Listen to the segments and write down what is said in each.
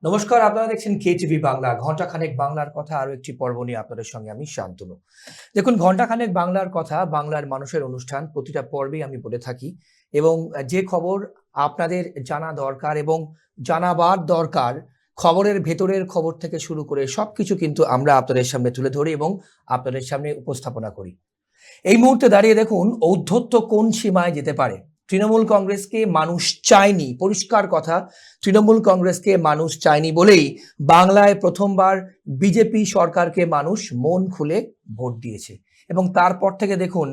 নমস্কার, আপনারা দেখছেন কেটিভি বাংলা। ঘণ্টাখানেক বাংলার কথা আরো একটি পর্ব নিয়ে আপনাদের সঙ্গে আমি শান্তনু। দেখুন, ঘণ্টাখানেক বাংলার কথা বাংলার মানুষের অনুষ্ঠান। প্রতিটা পর্বেই আমি বলে থাকি এবং যে খবর আপনাদের জানা দরকার এবং জানাবার দরকার, খবরের ভেতরের খবর থেকে শুরু করে সবকিছু কিন্তু আমরা আপনাদের সামনে তুলে ধরি এবং আপনাদের সামনে উপস্থাপনা করি। এই মুহূর্তে দাঁড়িয়ে দেখুন ঔদ্ধত্য কোন সীমায় যেতে পারে। তৃণমূল কংগ্রেসকে মানুষ চায়নি, পরিষ্কার কথা। তৃণমূল কংগ্রেসকে মানুষ চায়নি বলেই বাংলায় প্রথমবার বিজেপি সরকারকে মানুষ মন খুলে ভোট দিয়েছে। এবং তারপর থেকে দেখুন,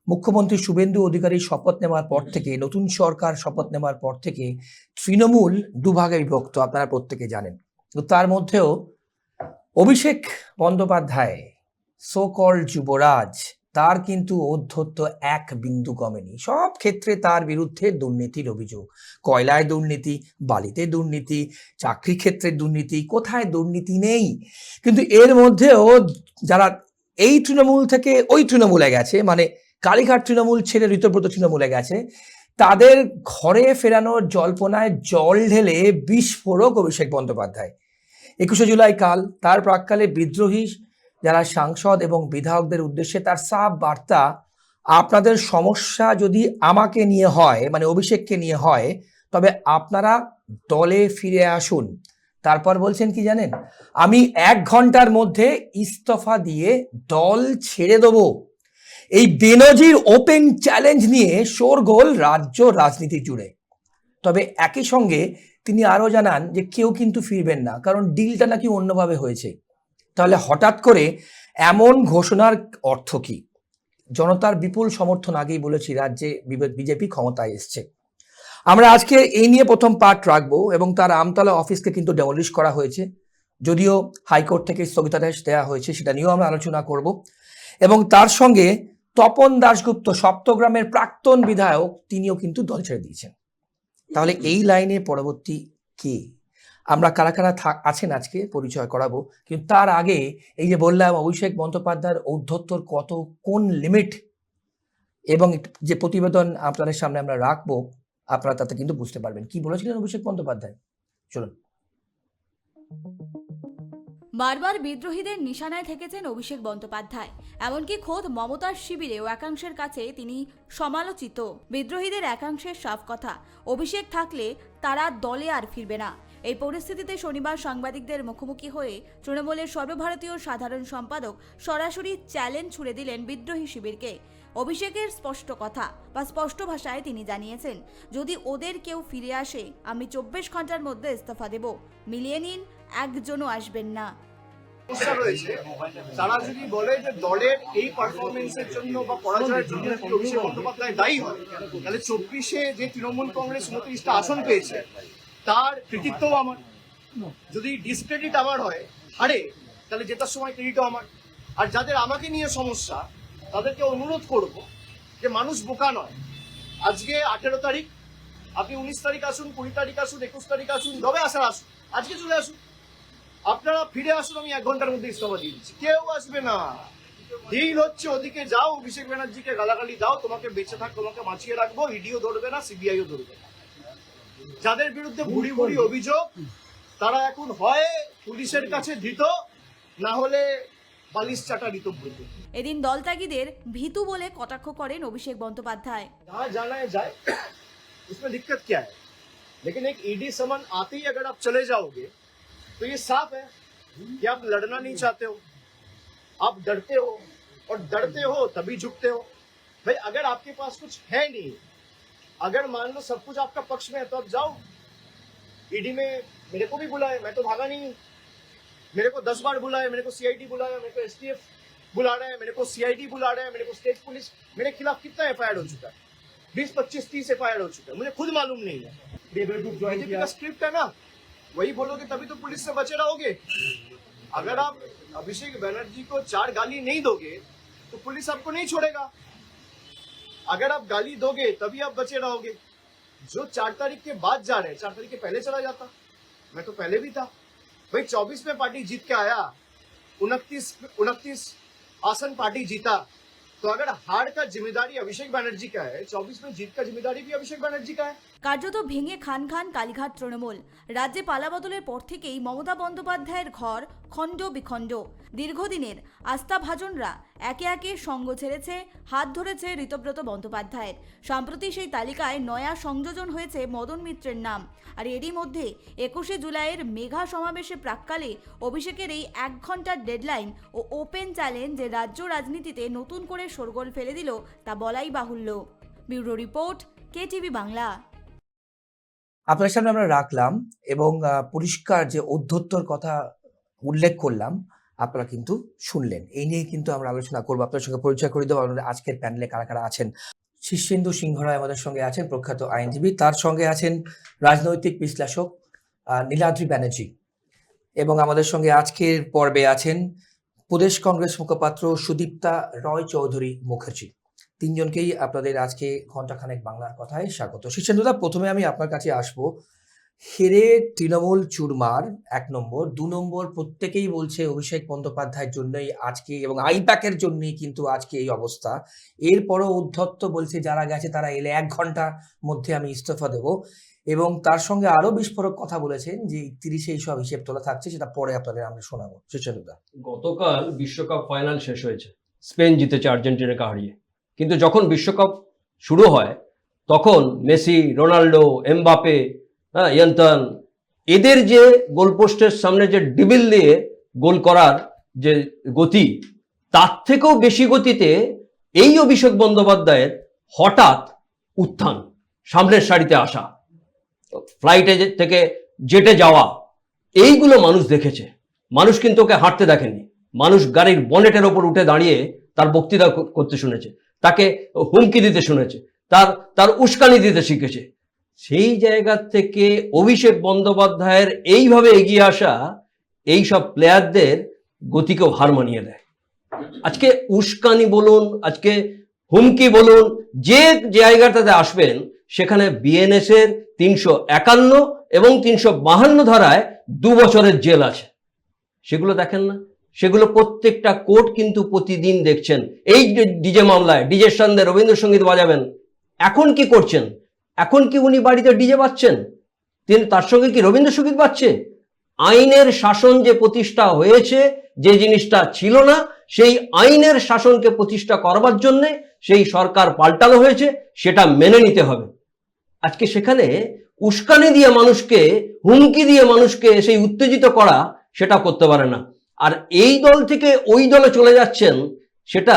মুখ্যমন্ত্রী শুভেন্দু অধিকারী শপথ নেওয়ার পর থেকে, নতুন সরকার শপথ নেওয়ার পর থেকে তৃণমূল দুভাগে বিভক্ত, আপনারা প্রত্যেকে জানেন। তো তার মধ্যেও অভিষেক বন্দ্যোপাধ্যায়, সো কল্ড যুবরাজ, তার কিন্তু ঔদ্ধত্য এক বিন্দু কমেনি। সব ক্ষেত্রে তার বিরুদ্ধে দুর্নীতির অভিযোগ। কয়লায় দুর্নীতি, বালিতে দুর্নীতি, চাকরি ক্ষেত্রে দুর্নীতি, কোথায় দুর্নীতি নেই। কিন্তু এর মধ্যেও যারা এই তৃণমূল থেকে ওই তৃণমূলে গেছে, মানে কালীঘাট তৃণমূল ছেড়ে ঋতব্রত তৃণমূলে গেছে, তাদের ঘরে ফেরানোর জল্পনায় জল ঢেলে বিস্ফোরক অভিষেক বন্দ্যোপাধ্যায়। 21শে জুলাই কাল, তার প্রাক্কালে বিদ্রোহী যারা সাংসদ এবং বিধায়কদের উদ্দেশ্যে তার সাফ বার্তা, আপনাদের সমস্যা যদি আমাকে নিয়ে হয়, মানে অভিষেককে নিয়ে হয়, তবে আপনারা দলে ফিরে আসুন। তারপর বলছেন কি জানেন, আমি 1 ঘন্টার মধ্যে ইস্তফা দিয়ে দল ছেড়ে দেবো। এই বেনজির ওপেন চ্যালেঞ্জ নিয়ে শোরগোল রাজ্য রাজনীতি জুড়ে। তবে একই সঙ্গে তিনি আরো জানান যে কেউ কিন্তু ফিরবেন না, কারণ ডিলটা নাকি অন্যভাবে হয়েছে। তাহলে হঠাৎ করে এমন ঘোষণার অর্থ কি? জনতার বিপুল সমর্থন, আগেই বলেছি, রাজ্যে বিজেপি ক্ষমতায় এসছে। আমরা আজকে এই নিয়ে প্রথম পার্ট রাখবো এবং তার আমতলা অফিসকে কিন্তু ডেমলিশ করা হয়েছে, যদিও হাইকোর্ট থেকে স্থগিতাদেশ দেওয়া হয়েছে, সেটা নিয়েও আমরা আলোচনা করব। এবং তার সঙ্গে তপন দাশগুপ্ত, সপ্তগ্রামের প্রাক্তন বিধায়ক, তিনিও কিন্তু দল ছেড়ে দিয়েছেন। তাহলে এই লাইনে পরবর্তী কে, আমরা কারা কারা আছেন আজকে পরিচয় করাবো। কিন্তু তার আগে এই যে বললাম অভিষেক বন্দ্যোপাধ্যায়ের ঔদ্ধত্যর কত কোন লিমিট, এবং যে প্রতিবেদন আপনাদের সামনে আমরা রাখবো, আপনারা তাতে কিন্তু বুঝতে পারবেন কি বলেছিলেন অভিষেক বন্দ্যোপাধ্যায়। চলুন। বারবার বিদ্রোহীদের নিশানায় থেকেছেন অভিষেক বন্দ্যোপাধ্যায়। এমনকি খোদ মমতার শিবিরেও একাংশের কাছে তিনি সমালোচিত। বিদ্রোহীদের একাংশের সাফ কথা, অভিষেক থাকলে তারা দলে আর ফিরবে না। এই পরিস্থিতিতে শনিবার সাংবাদিকদের মুখোমুখি হয়ে তৃণমূলের সর্বভারতীয় সাধারণ সম্পাদক সরাসরি চ্যালেঞ্জ ছুড়ে দিলেন বিদ্রোহী শিবিরকে। অভিষেকের স্পষ্ট কথা বা স্পষ্ট ভাষায় তিনি জানিয়েছেন, যদি ওদের কেউ ফিরে আসে আমি 24 ঘন্টার মধ্যে ইস্তফা দেব, মিলিয়ে নিন, একজনও আসবেন না। সমস্যা রয়েছে, তারা যদি বলে যে দলের এই পারফরমেন্সের জন্য বা পরাজয়ের জন্য অভিষেক বন্দ্যোপাধ্যায় দায়ী হয়, তাহলে 24-এ যে তৃণমূল কংগ্রেস 29টা আসন পেয়েছে তার কৃতিত্বও আমার। যদি ডিসক্রেডিট আমার হয়, আরে তাহলে জেতার সময় ক্রেডিটও আমার। আর যাদের আমাকে নিয়ে সমস্যা, তাদেরকে অনুরোধ করব যে মানুষ বোকা নয়। আজকে 18 তারিখ, আপনি 19 তারিখ আসুন, 20 তারিখ আসুন, 21 তারিখ আসুন, যবে আসার আসুন, আজকে চলে আসুন। আপনারা ফিরে আসুন, আমি 1 ঘন্টার মধ্যে ইস্তফা দিয়ে দিচ্ছি। কেউ আসবে না। ডিল হচ্ছে ওদিকে যাও, অভিষেক ব্যানার্জিকে গালাগালি দাও, তোমাকে বেঁচে থাক, তোমাকে বাঁচিয়ে রাখবো, ইডিও ধরবে না, সিবিআইও ধরবে না। যাদের বিরুদ্ধে ভুড়ি ভুড়ি অভিযোগ, তারা এখন হয় পুলিশের কাছে ধৃত, না হলে বালিশ চাটা ঋতব্রত। এদিন দলত্যাগীদের ভীতু বলে কটাক্ষ করেন অভিষেক বন্দ্যোপাধ্যায়। जहाँ जाना है जाए, उसमें दिक्कत क्या है। लेकिन एक ईडी समन आते ही अगर आप चले जाओगे तो ये साफ है कि आप लड़ना नहीं चाहते हो, आप डरते हो, और डरते हो तभी झुकते हो। भाई अगर आपके पास कुछ है नहीं, अगर मान लो सब कुछ आपका पक्ष में है, तो आप जाओ। ईडी में मेरे को भी बुलाए, मैं तो भागा नहीं हूं। मेरे को 10 बार बुलाया, मेरे को सीआईडी बुलाया, मेरे को एसटीएफ बुला रहे हैं, मेरे को सीआईडी बुला रहे हैं, मेरे को स्टेट पुलिस। मेरे खिलाफ कितना एफआईआर हो चुका है? 20, 25, 30 एफआईआर हो चुका है, मुझे खुद मालूम नहीं है। बीजेपी का स्क्रिप्ट है ना, वही बोलोगे तभी तो पुलिस से बचे रहोगे। अगर आप अभिषेक बनर्जी को 4 गाली नहीं दोगे तो पुलिस आपको नहीं छोड़ेगा। अगर आप गाली दोगे तभी आप बचे रहोगे। जो 4 तारीख के बाद जा रहे हैं, 4 तारीख के पहले चला जाता, मैं तो पहले भी था। भाई 24 में पार्टी जीत के आया, 29 आसन पार्टी जीता, तो अगर हार का जिम्मेदारी अभिषेक बनर्जी का है, 24 में जीत का जिम्मेदारी भी अभिषेक बनर्जी का है। কার্যত ভেঙে খান খান কালীঘাট তৃণমূল। রাজ্যে পালাবদলের পর থেকেই মমতা বন্দ্যোপাধ্যায়ের ঘর খণ্ড বিখণ্ড। দীর্ঘদিনের আস্থাভাজনরা একে একে সঙ্গ ছেড়েছে, হাত ধরেছে ঋতব্রত বন্দ্যোপাধ্যায়ের। সম্প্রতি সেই তালিকায় নয়া সংযোজন হয়েছে মদন মিত্রের নাম। আর এরই মধ্যে 21শে জুলাইয়ের মেঘা সমাবেশে প্রাক্কালে অভিষেকের এই 1 ঘন্টার ডেডলাইন ও ওপেন চ্যালেঞ্জ যে রাজ্য রাজনীতিতে নতুন করে শোরগোল ফেলে দিল তা বলাই বাহুল্য। Bureau report, KTV Bangla. আপনার সামনে আমরা রাখলাম এবং পরিষ্কার যে ঔদ্ধত্যর কথা উল্লেখ করলাম আপনারা কিন্তু শুনলেন। এই নিয়ে কিন্তু আমরা আলোচনা করবো। আপনার সঙ্গে পরিচয় করে দেবো আমাদের আজকের প্যানেলে কারা কারা আছেন। শীর্ষেন্দু সিংহ রায় আমাদের সঙ্গে আছেন, প্রখ্যাত আইনজীবী। তার সঙ্গে আছেন রাজনৈতিক বিশ্লেষক নীলাদ্রি ব্যানার্জি, এবং আমাদের সঙ্গে আজকের পর্বে আছেন প্রদেশ কংগ্রেস মুখপাত্র সুদীপ্তা রয় চৌধুরী মুখার্জি। তিনজনকেই আপনাদের আজকে ঘন্টাখানেক বাংলার কথায় স্বাগত। শীর্ষেন্দুদা, প্রথমে আমি আপনার কাছে আসবো। হেরে তৃণমূল চুরমার 1 নম্বর, 2 নম্বর প্রত্যেকেই বলছে অভিষেক বন্দ্যোপাধ্যায়ের জন্যই আজকে এবং আইপ্যাকের জন্যই কিন্তু আজকে এই অবস্থা। এরপরও উদ্ধত্ত বলছে যারা গেছে তারা এলে 1 ঘন্টার মধ্যে আমি ইস্তফা দেব, এবং তার সঙ্গে আরো বিস্ফোরক কথা বলেছেন যে 31-এ এইসব হিসেব তোলা থাকছে, সেটা পরে আপনাদের আমরা শোনাবো। শীর্ষেন্দুদা, গতকাল বিশ্বকাপ ফাইনাল শেষ হয়েছে, স্পেন জিতেছে আর্জেন্টিনাকে হারিয়ে। কিন্তু যখন বিশ্বকাপ শুরু হয় তখন মেসি, রোনাল্ডো, এমবাপে, ইয়ান্তন, এদের যে গোলপোস্টের সামনে যে ডিবিল দিয়ে গোল করার যে গতি, তার থেকেও বেশি গতিতে এই অভিষেক বন্দ্যোপাধ্যায়ের হঠাৎ উত্থান, সামনের সারিতে আসা, ফ্লাইটে থেকে জেটে যাওয়া, এইগুলো মানুষ দেখেছে। মানুষ কিন্তু ওকে হাঁটতে দেখেনি। মানুষ গাড়ির বনেটের ওপর উঠে দাঁড়িয়ে তার বক্তৃতা করতে শুনেছে, তাকে হুমকি দিতে শুনেছে, তার উস্কানি দিতে শিখেছে। সেই জায়গা থেকে অভিষেক বন্দ্যোপাধ্যায়ের এইভাবে এগিয়ে আসা এই সব প্লেয়ারদের গতিকেও হার মানিয়ে দেয়। আজকে উস্কানি বলুন, আজকে হুমকি বলুন, যে জায়গাটাতে আসবেন সেখানে বিএনএস এর 351 এবং 352 ধারায় 2 বছরের জেল আছে। সেগুলো দেখেন না? সেগুলো প্রত্যেকটা কোর্ট কিন্তু প্রতিদিন দেখছেন। এই ডিজে মামলায় ডিজের সঙ্গে রবীন্দ্রসঙ্গীত বাজাবেন, এখন কি করছেন? এখন কি উনি বাড়িতে ডিজে বাজছেন? তার সঙ্গে কি রবীন্দ্রসঙ্গীত বাজছে? আইনের শাসন যে প্রতিষ্ঠা হয়েছে, যে জিনিসটা ছিল না, সেই আইনের শাসনকে প্রতিষ্ঠা করবার জন্যে সেই সরকার পাল্টানো হয়েছে, সেটা মেনে নিতে হবে। আজকে সেখানে উস্কানি দিয়ে মানুষকে, হুমকি দিয়ে মানুষকে সেই উত্তেজিত করা, সেটা করতে পারে না। আর এই দল থেকে ওই দলে চলে যাচ্ছেন, সেটা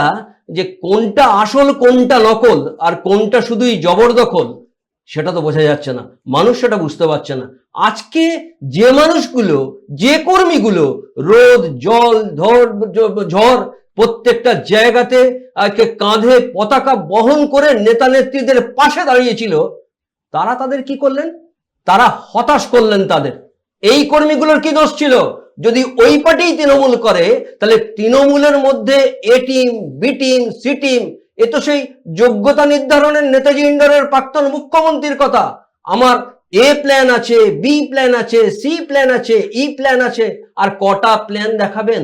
যে কোনটা আসল কোনটা নকল আর কোনটা শুধুই জবরদখল, সেটা তো বোঝা যাচ্ছে না। মানুষ সেটা বুঝতে পারছে না। আজকে যে মানুষগুলো, যে কর্মীগুলো রোদ জল ঝড় প্রত্যেকটা জায়গাতে আজকে কাঁধে পতাকা বহন করে নেতা নেত্রীদের পাশে দাঁড়িয়েছিল, তাদের কি করলেন? তারা হতাশ করলেন তাদের। এই কর্মীগুলোর কি দোষ ছিল? যদি ওই পার্টি তৃণমূল করে, তাহলে তৃণমূলের মধ্যে A team, B team, C team, এ তো সেই যোগ্যতা নির্ধারণের নেতাজি ইন্ডোরের প্রাক্তন মুখ্যমন্ত্রীর কথা। আমার এ প্ল্যান আছে, বি প্ল্যান আছে, সি প্ল্যান আছে, ই প্ল্যান আছে, আর কটা প্ল্যান দেখাবেন?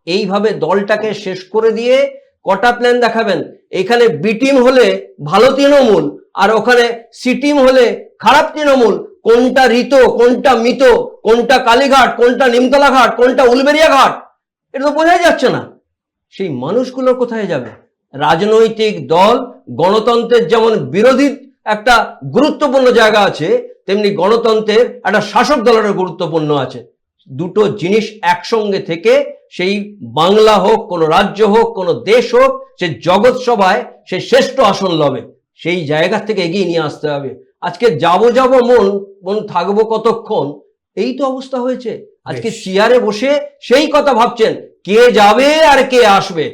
এইভাবে দলটাকে শেষ করে দিয়ে কটা প্ল্যান দেখাবেন? এখানে বি টিম হলে ভালো তৃণমূল, আর ওখানে সি টিম হলে খারাপ তৃণমূল। কোনটা ঋত, কোনটা মিত, কোনটা কালীঘাট, কোনটা নিমতলা ঘাট, কোনটা উলবেরিয়া ঘাট, এটা তো বোঝাই যাচ্ছে না। সেই মানুষগুলো কোথায় যাবে? রাজনৈতিক দল, গণতন্ত্রের যেমন বিরোধী একটা গুরুত্বপূর্ণ জায়গা আছে, তেমনি গণতন্ত্রের একটা শাসক দলের গুরুত্বপূর্ণ আছে। দুটো জিনিস একসঙ্গে থেকে সেই বাংলা হোক, কোনো রাজ্য হোক, কোনো দেশ হোক, সে জগৎ সভায় সে শ্রেষ্ঠ আসন লবে। সেই জায়গা থেকে এগিয়ে নিয়ে আসতে হবে। আজকে যাব মন থাকবো কতক্ষণ, এই তো অবস্থা হয়েছে। আজকে চেয়ারে বসে সেই কথা ভাবছেন, কে যাবে আর কে আসবে,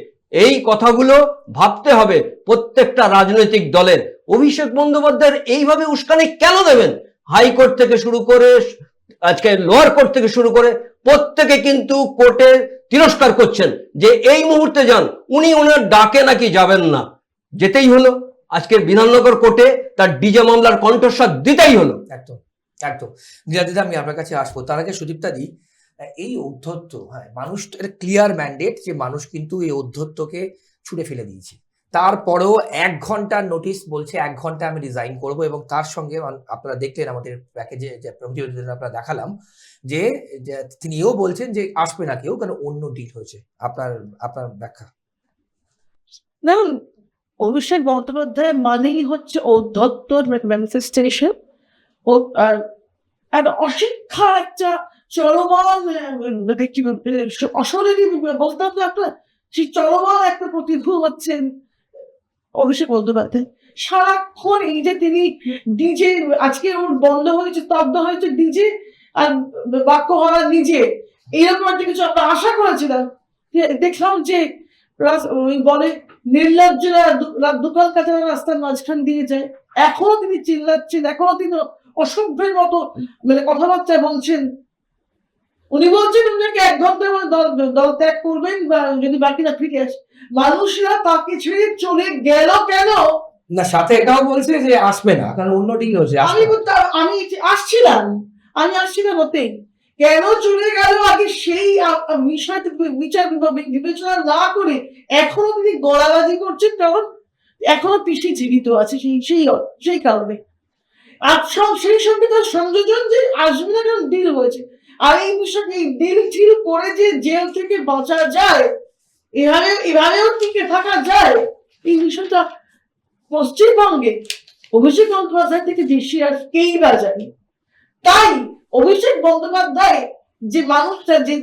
এই কথাগুলো ভাবতে হবে প্রত্যেকটা রাজনৈতিক দলের। অভিষেক বন্দ্যোপাধ্যায়ের এইভাবে উস্কানি কেন দেবেন? হাইকোর্ট থেকে শুরু করে আজকে লোয়ার কোর্ট থেকে শুরু করে প্রত্যেকে কিন্তু কোর্টে তিরস্কার করছেন যে এই মুহূর্তে যান। উনি ওনার ডাকে নাকি যাবেন না, যেতেই হলো। আজকে বিধাননগর কোর্টে তার ডিজে মামলার কণ্ঠস্বর দিতেই হলো। একদম একদম। নীলাদ্রিদা, আমি আপনার কাছে আসবো। তার আগে সুদীপ্তা দি, এই ঔদ্ধত্য, হ্যাঁ, মানুষ ক্লিয়ার ম্যান্ডেট যে মানুষ কিন্তু এই ঔদ্ধত্যকে ছুঁড়ে ফেলে দিয়েছে। তারপরেও 1 ঘন্টার নোটিশ বলছে 1 ঘন্টা আমি রিজাইন করব, এবং তার সঙ্গে আপনারা দেখলেন আমাদের প্যাকেজে যে প্রতিবেদন আমরা দেখালাম যে তিনিও বলছেন যে আসবে না কেউ, কারণ অন্য ডিল হয়েছে। আপনার আপনার ব্যাখ্যা। দেখুন, অভিষেক বন্দ্যোপাধ্যায় মানেই হচ্ছে ঔদ্ধত্যর ম্যানিফেস্টেশন ও আর অশিক্ষা একটা চলমান অশরীরী বলতাম না, একটা সেই চলমান একটা প্রতিভূ হচ্ছেন অভিষেক বন্দ্যোপাধ্যায়। সারাক্ষণ এই যে তিনি ডিজে, আজকে ওর বন্ধ হয়েছে, স্তব্ধ হয়েছে ডিজে আর বাক্য হওয়া নিজে, এরকম একটা কিছু আমরা আশা করেছিলাম। দেখলাম যে ওই বলে নির্লজ্জরা দোকান কাছে রাস্তার মাঝখান দিয়ে যায়, এখনো তিনি চিল্লাচ্ছেন, এখনো তিনি অসভ্যের মতো মানে কথাবার্তা বলছেন। উনি বলছেন উনাকে 1 ঘন্টার মধ্যে দল ত্যাগ করবেন বা যদি বাকিরা ফিরে আসে। মানুষরা তাকে ছেড়ে চলে গেল কেন? না, সাথে এটাও বলছে যে আসবে না, কারণ অন্য ডিল হয়েছে। আমি আসছিলাম ওতেই, কেন চলে গেল আগে সেই বিষয়টা বিবেচনা না করে এখনো তিনি গলাবাজি করছেন, কারণ এখনো পিসি জীবিত আছে সেই কারণে। আর সেই সঙ্গে তার সংযোজন যে আসবে না কারণ ডিল হয়েছে। আর এই বিষয়টা, এই ডিল টিল করে যে জেল থেকে বাঁচা যায়, এভাবেও টিকে থাকা যায়, এই বিষয়টা পশ্চিমবঙ্গে অভিষেক বন্দ্যোপাধ্যায় থেকে বেশি আর কেই বা জানি। তাই অভিষেক বন্দ্যোপাধ্যায় যে মানুষটা যে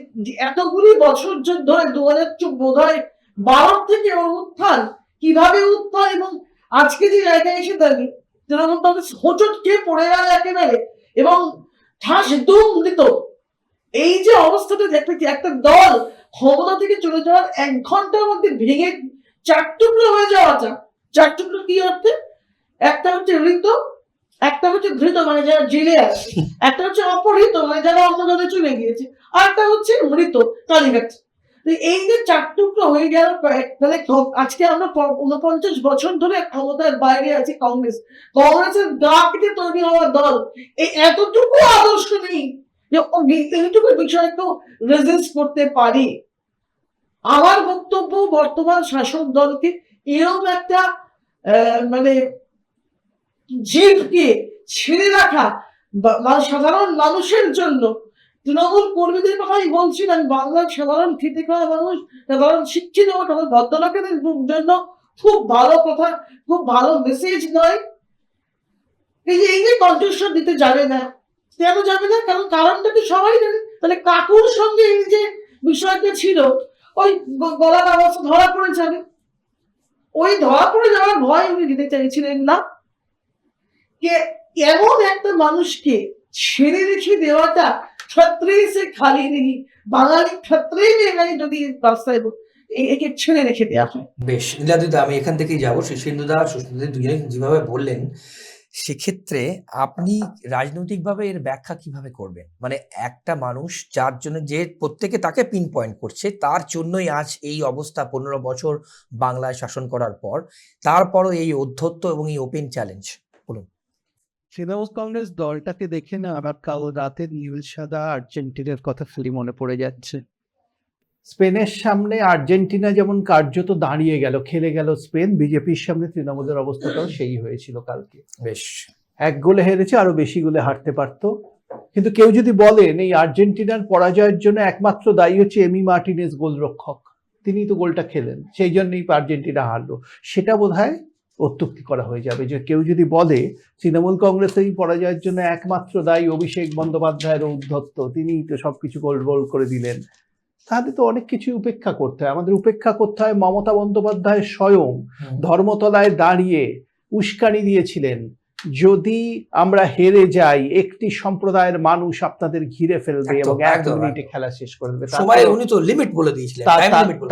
এতগুলি বছর ধরে 2012 থেকে ওর উত্থান, কিভাবে উত্থান, এবং আজকে যে জায়গায় এসে দাঁড়িয়ে তৃণমূল কংগ্রেস হোঁচট খেয়ে পড়ে গেল একেবারে এবং ঠাস দুমড়িত, এই যে অবস্থাটা দেখতে একটা দল ক্ষমতা থেকে চলে যাওয়ার 1 ঘন্টার মধ্যে ভেঙে 4 টুকরো হয়ে যাওয়াটা, 4 টুকরো কি অর্থে? একটা হচ্ছে ঋত, একটা হচ্ছে ধৃত মানে যারা জেলে আছে, একটা হচ্ছে অপহৃত মানে যারা অন্য দলে চলে গিয়েছে, আর একটা হচ্ছে মৃত কালীঘাট। এই যে 4 টুকরো হয়ে গেল, তাহলে আজকে আমরা 49 বছর ধরে ক্ষমতার বাইরে আছে কংগ্রেসের গা কেটে তৈরি হওয়া দল, এই এতটুকু আদর্শ নেই যে এইটুকু বিষয় তো রেজিস্ট করতে পারি। আমার বক্তব্য, বর্তমান শাসক দলকে এরকম একটা মানে জীবকে ছেড়ে রাখা সাধারণ মানুষের জন্য, তৃণমূল কর্মীদের কথাই বলছি না, আমি বাংলার সাধারণ খেটে খাওয়া মানুষ, সাধারণ শিক্ষিত ভদ্রলোকের জন্য খুব ভালো কথা, খুব ভালো মেসেজ নয়। এই যে কণ্ঠস্বর দিতে যাবে না, কেন যাবে না? কারণ কারণটা তো সবাই জানে। তাহলে কাকুর সঙ্গে এই যে বিষয়টা ছিল, ওই গলার আওয়াজ ধরা পড়ে যাবে, ওই ধরা পড়ে যাওয়ার ভয় উনি দিতে চাইছিলেন না। এমন একটা মানুষকে ছেড়ে রেখে দেওয়াটা ক্ষত্রে সে খালি নেই, বাঙালি ক্ষত্রে মেয়ে যদি রাস্তায় একে ছেড়ে রেখে দেওয়া হয়। বেশ, নীলাদ্রিদা, আমি এখান থেকেই যাবো। সুশীন্দুদা, সুস্মিতা দুজনে যেভাবে বললেন, সেক্ষেত্রে আপনি রাজনৈতিকভাবে এর ব্যাখ্যা কিভাবে করবেন? মানে একটা মানুষ যার জন্য, যে প্রত্যেকে তাকে পিন পয়েন্ট করছে, তার জন্যই আজ এই অবস্থা 15 বছর বাংলায় শাসন করার পর, তারপরও এই ঔদ্ধত্য এবং এই ওপেন চ্যালেঞ্জ। বলুন। তৃণমূল কংগ্রেস দলটাকে দেখে না আমার কাল রাতের নীল সাদা আর্জেন্টিনার কথা খালি মনে পড়ে যাচ্ছে। স্পেনের সামনে আর্জেন্টিনা যেমন কার্যত দাঁড়িয়ে গেল, খেলে গেল স্পেন, বিজেপির সামনে তৃণমূলের অবস্থাটাও সেই হয়েছিল কালকে। বেশ, 1 গোলে হেরেছে, আরো বেশি গোলে হারতে পারতো। কিন্তু কেউ যদি বলেন এই আর্জেন্টিনার পরাজয়ের জন্য একমাত্র দায়ী হচ্ছে এমি মার্টিনেজ, গোলরক্ষক, তিনি তো গোলটা খেলেন, সেই জন্যই আর্জেন্টিনা হারলো, সেটা বোধহয় অত্যুক্তি করা হয়ে যাবে। যে কেউ যদি বলে তৃণমূল কংগ্রেসের এই পরাজয়ের জন্য একমাত্র দায়ী অভিষেক বন্দ্যোপাধ্যায়ের ঔদ্ধত্য, তিনিই তো সবকিছু গোল করে দিলেন, তাহলে তো অনেক কিছু উপেক্ষা করতে হয়। আমাদের উপেক্ষা করতে হয় মমতা বন্দ্যোপাধ্যায় স্বয়ং ধর্মতলায় দাঁড়িয়ে উস্কানি দিয়েছিলেন, যদি আমরা হেরে যাই একটি সম্প্রদায়ের মানুষ আপনাদের ঘিরে ফেলবে এবং 1 মিনিটে খেলা শেষ করে দেবে। উনি তো লিমিট বলে দিয়েছিলেন,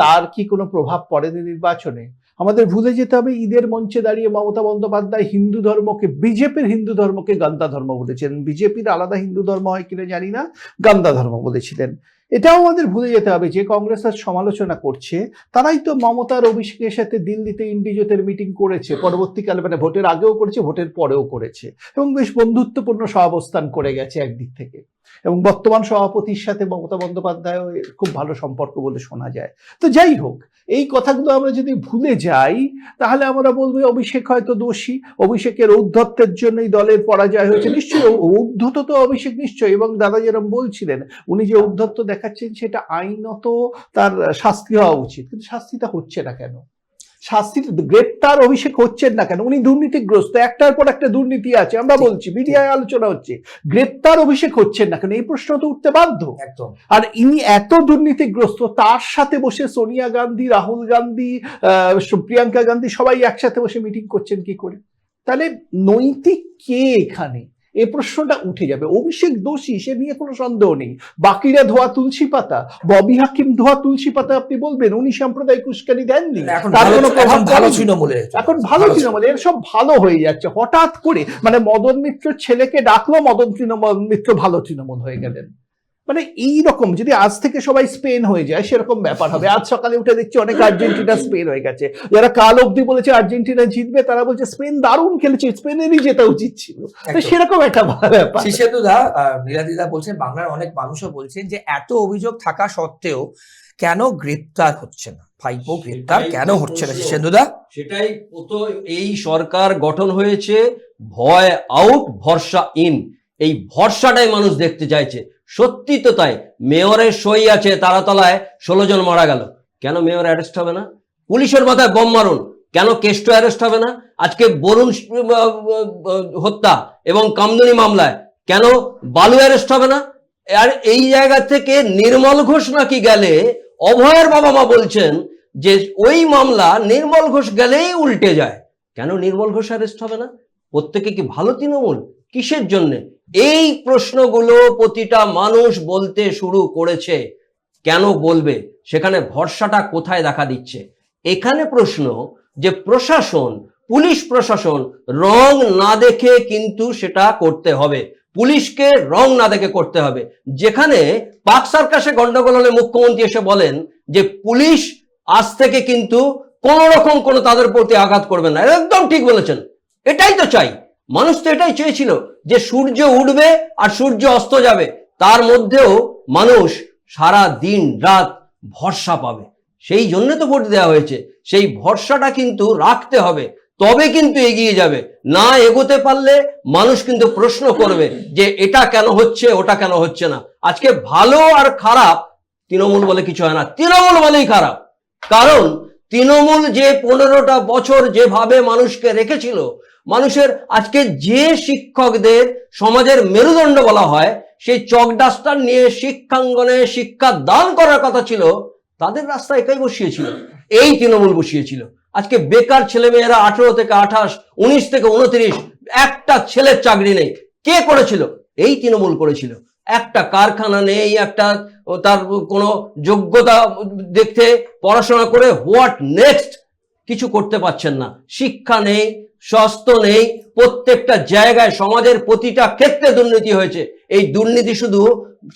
তার কি কোনো প্রভাব পড়েনি নির্বাচনে? আমাদের ভুলে যেতে হবে, ঈদের মঞ্চে দাঁড়িয়ে মমতা বন্দ্যোপাধ্যায় হিন্দু ধর্মকে, বিজেপির হিন্দু ধর্মকে গান্দা ধর্ম বলেছেন। বিজেপির আলাদা হিন্দু ধর্ম হয় কিনা জানি না, গান্দা ধর্ম বলেছিলেন। এটাও আমাদের ভুলে যেতে হবে যে কংগ্রেসের সমালোচনা করছে, তারাই তো মমতার অভিষেকের সাথে দিল্লিতে ইন্ডিজোতের মিটিং করেছে, পরবর্তীকালে মানে ভোটের আগেও করেছে, ভোটের পরেও করেছে, এবং বেশ বন্ধুত্বপূর্ণ সহাবস্থান করে গেছে একদিক থেকে। এবং বর্তমান সভাপতির সাথে মমতা বন্দ্যোপাধ্যায় খুব ভালো সম্পর্ক বলে শোনা যায়। তো যাই হোক, এই কথাগুলো আমরা যদি ভুলে যাই তাহলে আমরা বলবো অভিষেক হয়তো দোষী, অভিষেকের ঔদ্ধত্যের জন্যই দলের পরাজয় হয়েছে। নিশ্চয়ই ঔদ্ধত্য তো অভিষেক নিশ্চয়ই, এবং দাদা যেরকম বলছিলেন উনি যে ঔদ্ধত্য দেখাচ্ছেন সেটা আইনত তার শাস্তি হওয়া উচিত, কিন্তু শাস্তিটা হচ্ছে না কেন? শাস্তির গ্রেপ্তার অভিষেক হচ্ছেন না কেন? উনি দুর্নীতিগ্রস্ত, একটার পর একটা দুর্নীতি আছে, আমরা বলছি, মিডিয়ায় আলোচনা হচ্ছে, গ্রেপ্তার অভিষেক হচ্ছেন না কেন? এই প্রশ্ন তো উঠতে বাধ্য। একদম। আর ইনি এত দুর্নীতিগ্রস্ত, তার সাথে বসে সোনিয়া গান্ধী, রাহুল গান্ধী, প্রিয়াঙ্কা গান্ধী সবাই একসাথে বসে মিটিং করছেন কি করে? তাহলে নৈতিক কে এখানে? এই প্রশ্নটা উঠে যাবে। অভিষেক দোষী, সে নিয়ে কোনো সন্দেহ নেই। বাকিরা ধোয়া তুলসী পাতা, ববি হাকিম ধোয়া তুলসী পাতা আপনি বলবেন, উনি সাম্প্রদায়িক উস্কানি দেননি, এখন তার কোনো প্রভাব ভালো পড়েনি। তৃণমূলে, এখন ভালো তৃণমূল, এর সব ভালো হয়ে যাচ্ছে হঠাৎ করে। মানে মদন মিত্রর ছেলেকে ডাকলো, মদন মিত্র ভালো তৃণমূল হয়ে গেলেন। মানে এইরকম যদি আজ থেকে সবাই স্পেন হয়ে যায় সেরকম ব্যাপার হবে। আজ সকালে উঠে দেখছি অনেক আর্জেন্টিনা স্পেন হয়ে গেছে। যারা কাল অবধি বলেছে আর্জেন্টিনা জিতবে তারা বলছে স্পেন দারুণ খেলেছে, স্পেনেরই জেতা উচিত ছিল। তো সেরকম একটা ব্যাপার। শীর্ষেন্দুদা, নীলাদিদা বলছেন, বাংলার অনেক মানুষও বলছেন যে এত অভিযোগ থাকা সত্ত্বেও কেন গ্রেপ্তার হচ্ছে না, ভাইপো গ্রেপ্তার কেন হচ্ছে না? শীর্ষেন্দুদা, সেটাই তো, এই সরকার গঠন হয়েছে ভয় আউট ভরসা ইন, এই ভরসাটাই মানুষ দেখতে চাইছে। সত্যি তো তাই, মেয়রের সই আছে তারাতলায় 16 জন মারা গেল, কেন মেয়র অ্যারেস্ট হবে না? পুলিশের মাথায় বোম মারুন, কেন কেষ্ট অ্যারেস্ট হবে না? আজকে বরুণ হত্যা এবং কামদুনি মামলায় কেন বালু অ্যারেস্ট হবে না? আর এই জায়গা থেকে নির্মল ঘোষ নাকি গেলে, অভয়ের বাবা মা বলছেন যে ওই মামলা নির্মল ঘোষ গেলেই উল্টে যায়, কেন নির্মল ঘোষ অ্যারেস্ট হবে না? প্রত্যেকে কি ভালো তৃণমূল? কিসের জন্য? এই প্রশ্নগুলো প্রতিটা মানুষ বলতে শুরু করেছে। কেন বলবে? সেখানে ভরসাটা কোথায় দেখা দিচ্ছে? এখানে প্রশ্ন যে প্রশাসন, পুলিশ প্রশাসন রং না দেখে কিন্তু সেটা করতে হবে, পুলিশকে রং না দেখে করতে হবে। যেখানে পাক সার্কাসে গন্ডগোল হলে মুখ্যমন্ত্রী এসে বলেন যে পুলিশ আজ থেকে কিন্তু কোন রকম কোনো তাদের প্রতি আঘাত করবে না, একদম ঠিক বলেছেন। এটাই তো চাই, মানুষ তো এটাই চেয়েছিল যে সূর্য উঠবে আর সূর্য অস্ত যাবে, তার মধ্যেও মানুষ সারা দিন রাত ভরসা পাবে। সেই জন্য তো ভোট দেওয়া হয়েছে, সেই ভরসাটা কিন্তু রাখতে হবে, তবে কিন্তু এগিয়ে যাবে। না এগোতে পারলে মানুষ কিন্তু প্রশ্ন করবে যে এটা কেন হচ্ছে, ওটা কেন হচ্ছে না। আজকে ভালো আর খারাপ তৃণমূল বলে কিছু হয় না, তৃণমূল বলেই খারাপ। কারণ তৃণমূল যে 15টা বছর যেভাবে মানুষকে রেখেছিল, মানুষের আজকে যে শিক্ষকদের সমাজের মেরুদণ্ড বলা হয়, সেই চক ডাস্টার নিয়ে শিক্ষাঙ্গনে শিক্ষা দান করার কথা ছিল, তাদের রাস্তা একাই বসিয়েছিল, এই তৃণমূল বসিয়েছিল। আজকে বেকার ছেলেমেয়েরা 18 থেকে 28, 19 থেকে 29, একটা ছেলের চাকরি নেই, কে করেছিল? এই তৃণমূল করেছিল। একটা কারখানা নেই, একটা তার কোনো যোগ্যতা দেখতে পড়াশোনা করে হোয়াট নেক্সট কিছু করতে পারছেন না। শিক্ষা নেই, স্বাস্থ্য নেই, প্রত্যেকটা জায়গায় সমাজের প্রতিটা ক্ষেত্রে দুর্নীতি হয়েছে। এই দুর্নীতি শুধু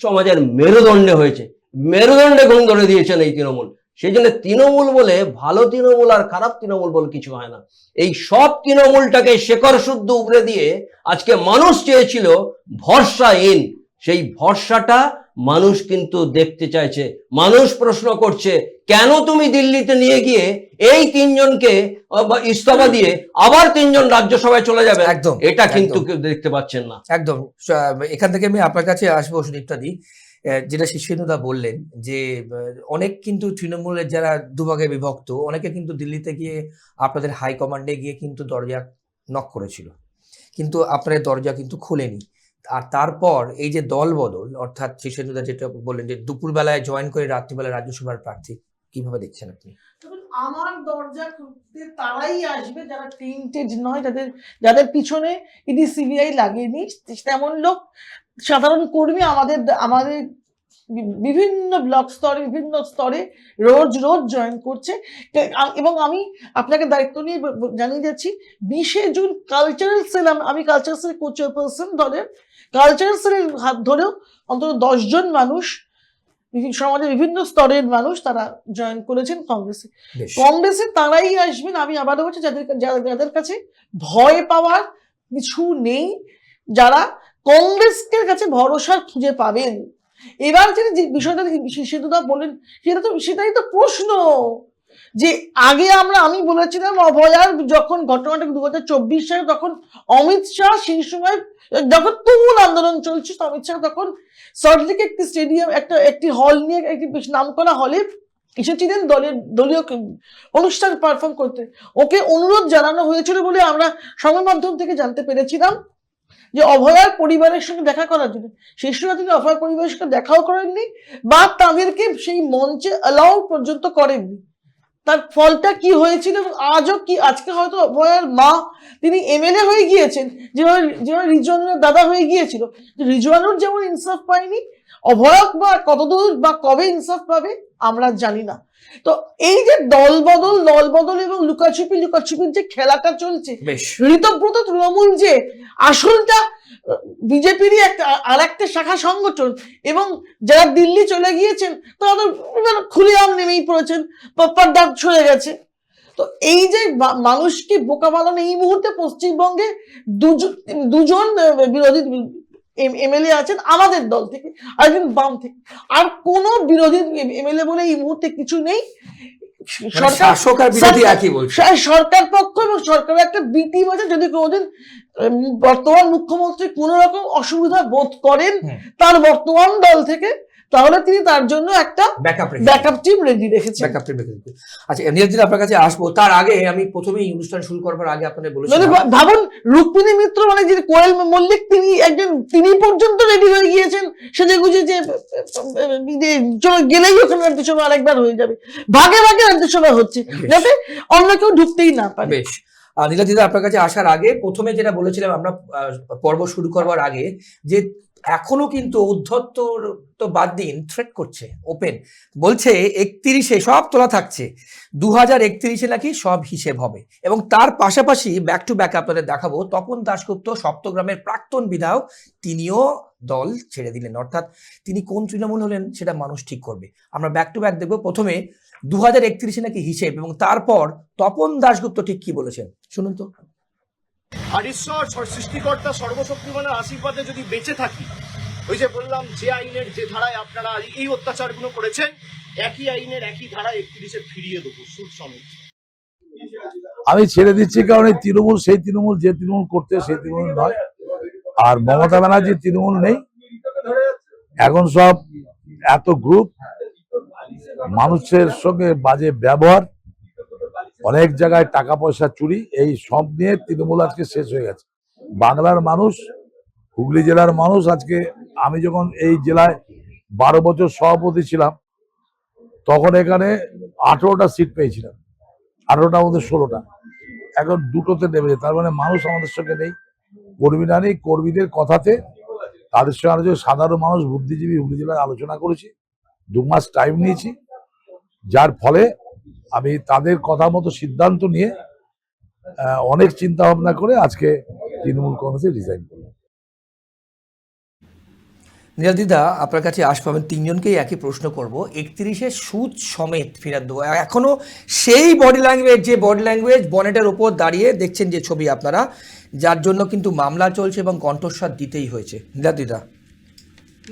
সমাজের মেরুদণ্ডে হয়েছে, মেরুদণ্ডে গুণ ধরে দিয়েছেন এই তৃণমূল। সেই জন্য তৃণমূল বলে ভালো তৃণমূল আর খারাপ তৃণমূল বলে কিছু হয় না। এই সব তৃণমূলটাকে শেকড় শুদ্ধ উপড়ে দিয়ে আজকে মানুষ চেয়েছিল ভরসাহীন, সেই ভরসাটা মানুষ কিন্তু দেখতে চাইছে। মানুষ প্রশ্ন করছে, কেন তুমি দিল্লিতে নিয়ে গিয়ে এই 3 জনকে ইস্তফা দিয়ে আবার 3 জন রাজ্যসভায় চলে যাবে? একদম, এটা কিন্তু একদম। কেউ দেখতে পাচ্ছেন না। একদম। এখান থেকে আমি আপনার কাছে আসবো সুদীপ্তাদি, যেটা শীর্ষেন্দুদা বললেন যে অনেক কিন্তু তৃণমূলের যারা দুভাগে বিভক্ত, অনেকে কিন্তু দিল্লিতে গিয়ে আপনাদের হাইকমান্ডে গিয়ে কিন্তু দরজা নক করেছিল, কিন্তু আপনাদের দরজা কিন্তু খুলেনি। আর তারপর এই যে দল বদল, অর্থাৎ শীর্ষেন্দুদা যেটা বললেন যে দুপুরবেলায় জয়েন করে রাত্রিবেলা রাজ্যসভার প্রার্থী, কিভাবে দেখছেন আপনি? আমার দরজা খুলতে তারাই আসবে যারা টেন্টেড নয়, যাদের পিছনে ইডি সিবিআই লাগেনি, তেমন লোক সাধারণ কর্মী আমাদের বিভিন্ন ব্লক স্তরে, বিভিন্ন স্তরে রোজ জয়েন করছে। এবং আমি আপনাকে দায়িত্ব নিয়ে জানিয়ে যাচ্ছি, 20শে জুন কালচারাল সেল, আমি কালচারাল সেল কো-চেয়ারপারসন দলের, কালচারাল সেলের হাত ধরেও অন্তত 10 জন মানুষ, সমাজের বিভিন্ন স্তরের মানুষ তারা জয়েন করেছেন কংগ্রেসে। কংগ্রেসে তারাই আসবেন, আমি আবারও বলছি, যাদের কাছে ভয় পাওয়ার কিছু নেই, যারা কংগ্রেসের কাছে ভরসা খুঁজে পাবেন। এবার যে বিষয়টা সেতুদা বলেন, সেটাই তো প্রশ্ন, যে আগে আমি বলেছিলাম অভয়ার যখন ঘটনাটা 2024 সালে, তখন অমিত শাহ সেই সময় যখন তুমুল আন্দোলন চলছে, অমিত শাহ তখন সল্টলেকে একটি স্টেডিয়াম, একটি হল নিয়ে, একটি নামকরা হলে এসেছিলেন দলীয় অনুষ্ঠান পারফর্ম করতে। ওকে অনুরোধ জানানো হয়েছিল বলে আমরা সংবাদ মাধ্যম থেকে জানতে পেরেছিলাম যে অভয়ার পরিবারের সঙ্গে দেখা করার জন্য। সেই সময় তিনি অভয়ার পরিবারের সঙ্গে দেখাও করেননি বা তাদেরকে সেই মঞ্চে অ্যালাউ পর্যন্ত করেননি। তার ফলটা কি হয়েছিল আজও কি, আজকে হয়তো অভয়ার মা তিনি এমএলএ হয়ে গিয়েছেন, যেভাবে রিজওয়ানুর দাদা হয়ে গিয়েছিল। রিজওয়ানুর যেমন ইনসাফ পায়নি, অভয়া বা কতদূর বা কবে ইনসাফ পাবে আমরা জানি না। তো এই যে দল বদল এবং লুকাছুপির যে খেলাটা চলছে, ঋতব্রত তৃণমূল যে আসলটা বিজেপিরই আর একটা শাখা সংগঠন, এবং যারা দিল্লি চলে গিয়েছেন তারা তো খুলেআম নেমেই পড়েছেন, পর্দা ছড়ে গেছে। তো এই যে মানুষকে বোকা বানানো, এই মুহূর্তে পশ্চিমবঙ্গে দুজন বিরোধী এমএলএ আছেন আমাদের দল থেকে, আর একজন বাম থেকে, আর কোন বিরোধী এমএলএ বলে এই মুহূর্তে কিছু নেই। সরকার পক্ষ এবং সরকারের একটা বি টিম আছে। যদি কোনোদিন বর্তমান মুখ্যমন্ত্রী কোন রকম অসুবিধা বোধ করেন তার বর্তমান দল থেকে, তাহলে তিনি তার জন্য একটা ব্যাকআপ টিম রেডি রেখেছেন। আচ্ছা, নীরজ, আপনার কাছে আসবো। তার আগে আমি প্রথমেই অনুষ্ঠান শুরু করবার আগে আপনাদের বলেছিলাম, ভাবুন রুক্মিণী মিত্র মানে যে কোয়েল মল্লিক, তিনি পর্যন্ত রেডি হয়ে গিয়েছেন সেজে গুজে, যে গেলেই ওখানে রাজ্যসভা আরেকবার হয়ে যাবে, ভাগে ভাগে রাজ্যসভা হচ্ছে যাতে অন্য কেউ ঢুকতেই না পারে। বেশ, নীলাজ দিদা, আপনার কাছে আসার আগে প্রথমে যেটা বলেছিলাম আমরা পর্ব শুরু করবার আগে, যে এখনো কিন্তু উদ্ধত্ত তো বাদ দিন, থ্রেট করছে ওপেন, বলছে 31-এ সব তোলা থাকছে, 2031-এ নাকি সব হিসেব হবে। এবং তার পাশাপাশি ব্যাক টু ব্যাক আপনাদের দেখাবো, তপন দাশগুপ্ত সপ্তগ্রামের প্রাক্তন বিধায়ক, তিনিও দল ছেড়ে দিলেন, অর্থাৎ তিনি কোন তৃণমূল হলেন সেটা মানুষ ঠিক করবে। আমরা ব্যাক টু ব্যাক দেখবো। প্রথমে 2031-এ নাকি হিসেব, এবং তারপর তপন দাশগুপ্ত ঠিক কি বলেছেন শুনুন তো। আর ঈশ্বর সৃষ্টিকর্তা সর্বশক্তিমানের আশীর্বাদে যদি বেঁচে থাকি, ওই যে বললাম যে আইনের যে ধারায় আপনারা এই অত্যাচারগুলো করেছেন, একই আইনের একই ধারা 31-এ ফিরিয়ে দেবো সুদ সমেত। আমি ছেড়ে দিচ্ছি কারণ এই তৃণমূল সেই তৃণমূল যে তৃণমূল করতে সেই তৃণমূল নয়। আর মমতা ব্যানার্জি তৃণমূল নেই, এখন সব এত গ্রুপ, মানুষের সঙ্গে বাজে ব্যবহার, অনেক জায়গায় টাকা পয়সা চুরি, এই সব নিয়ে তৃণমূল আজকে শেষ হয়ে গেছে। বাংলার মানুষ, হুগলি জেলার মানুষ, আজকে আমি যখন এই জেলায় 12 বছর সভাপতি ছিলাম, তখন এখানে 18টা সিট পেয়েছিলাম, 18টার মধ্যে 16টা, এখন 2টোতে নেমেছে। তার মানে মানুষ আমাদের সঙ্গে নেই, কর্মীরা নেই। কর্মীদের কথাতে তাদের সঙ্গে আলোচনা, সাধারণ মানুষ, বুদ্ধিজীবী হুগলি জেলায় আলোচনা করেছি, 2 মাস টাইম নিয়েছি, যার ফলে আমি তাদের কথা মতো সিদ্ধান্ত নিয়ে অনেক চিন্তা ভাবনা করে আজকে তৃণমূল কংগ্রেসে রিজাইন করলাম। নীলাজ দিদা, আপনার কাছে আসবো, আমি তিনজনকেই একই প্রশ্ন করব। 31-এ সুদ সমেত ফেরত দেবো, এখনো সেই বডি ল্যাঙ্গুয়েজ বনেটের ওপর দাঁড়িয়ে দেখছেন যে ছবি আপনারা, যার জন্য কিন্তু মামলা চলছে এবং কণ্ঠস্বর দিতেই হয়েছে। নীলাজ দিদা,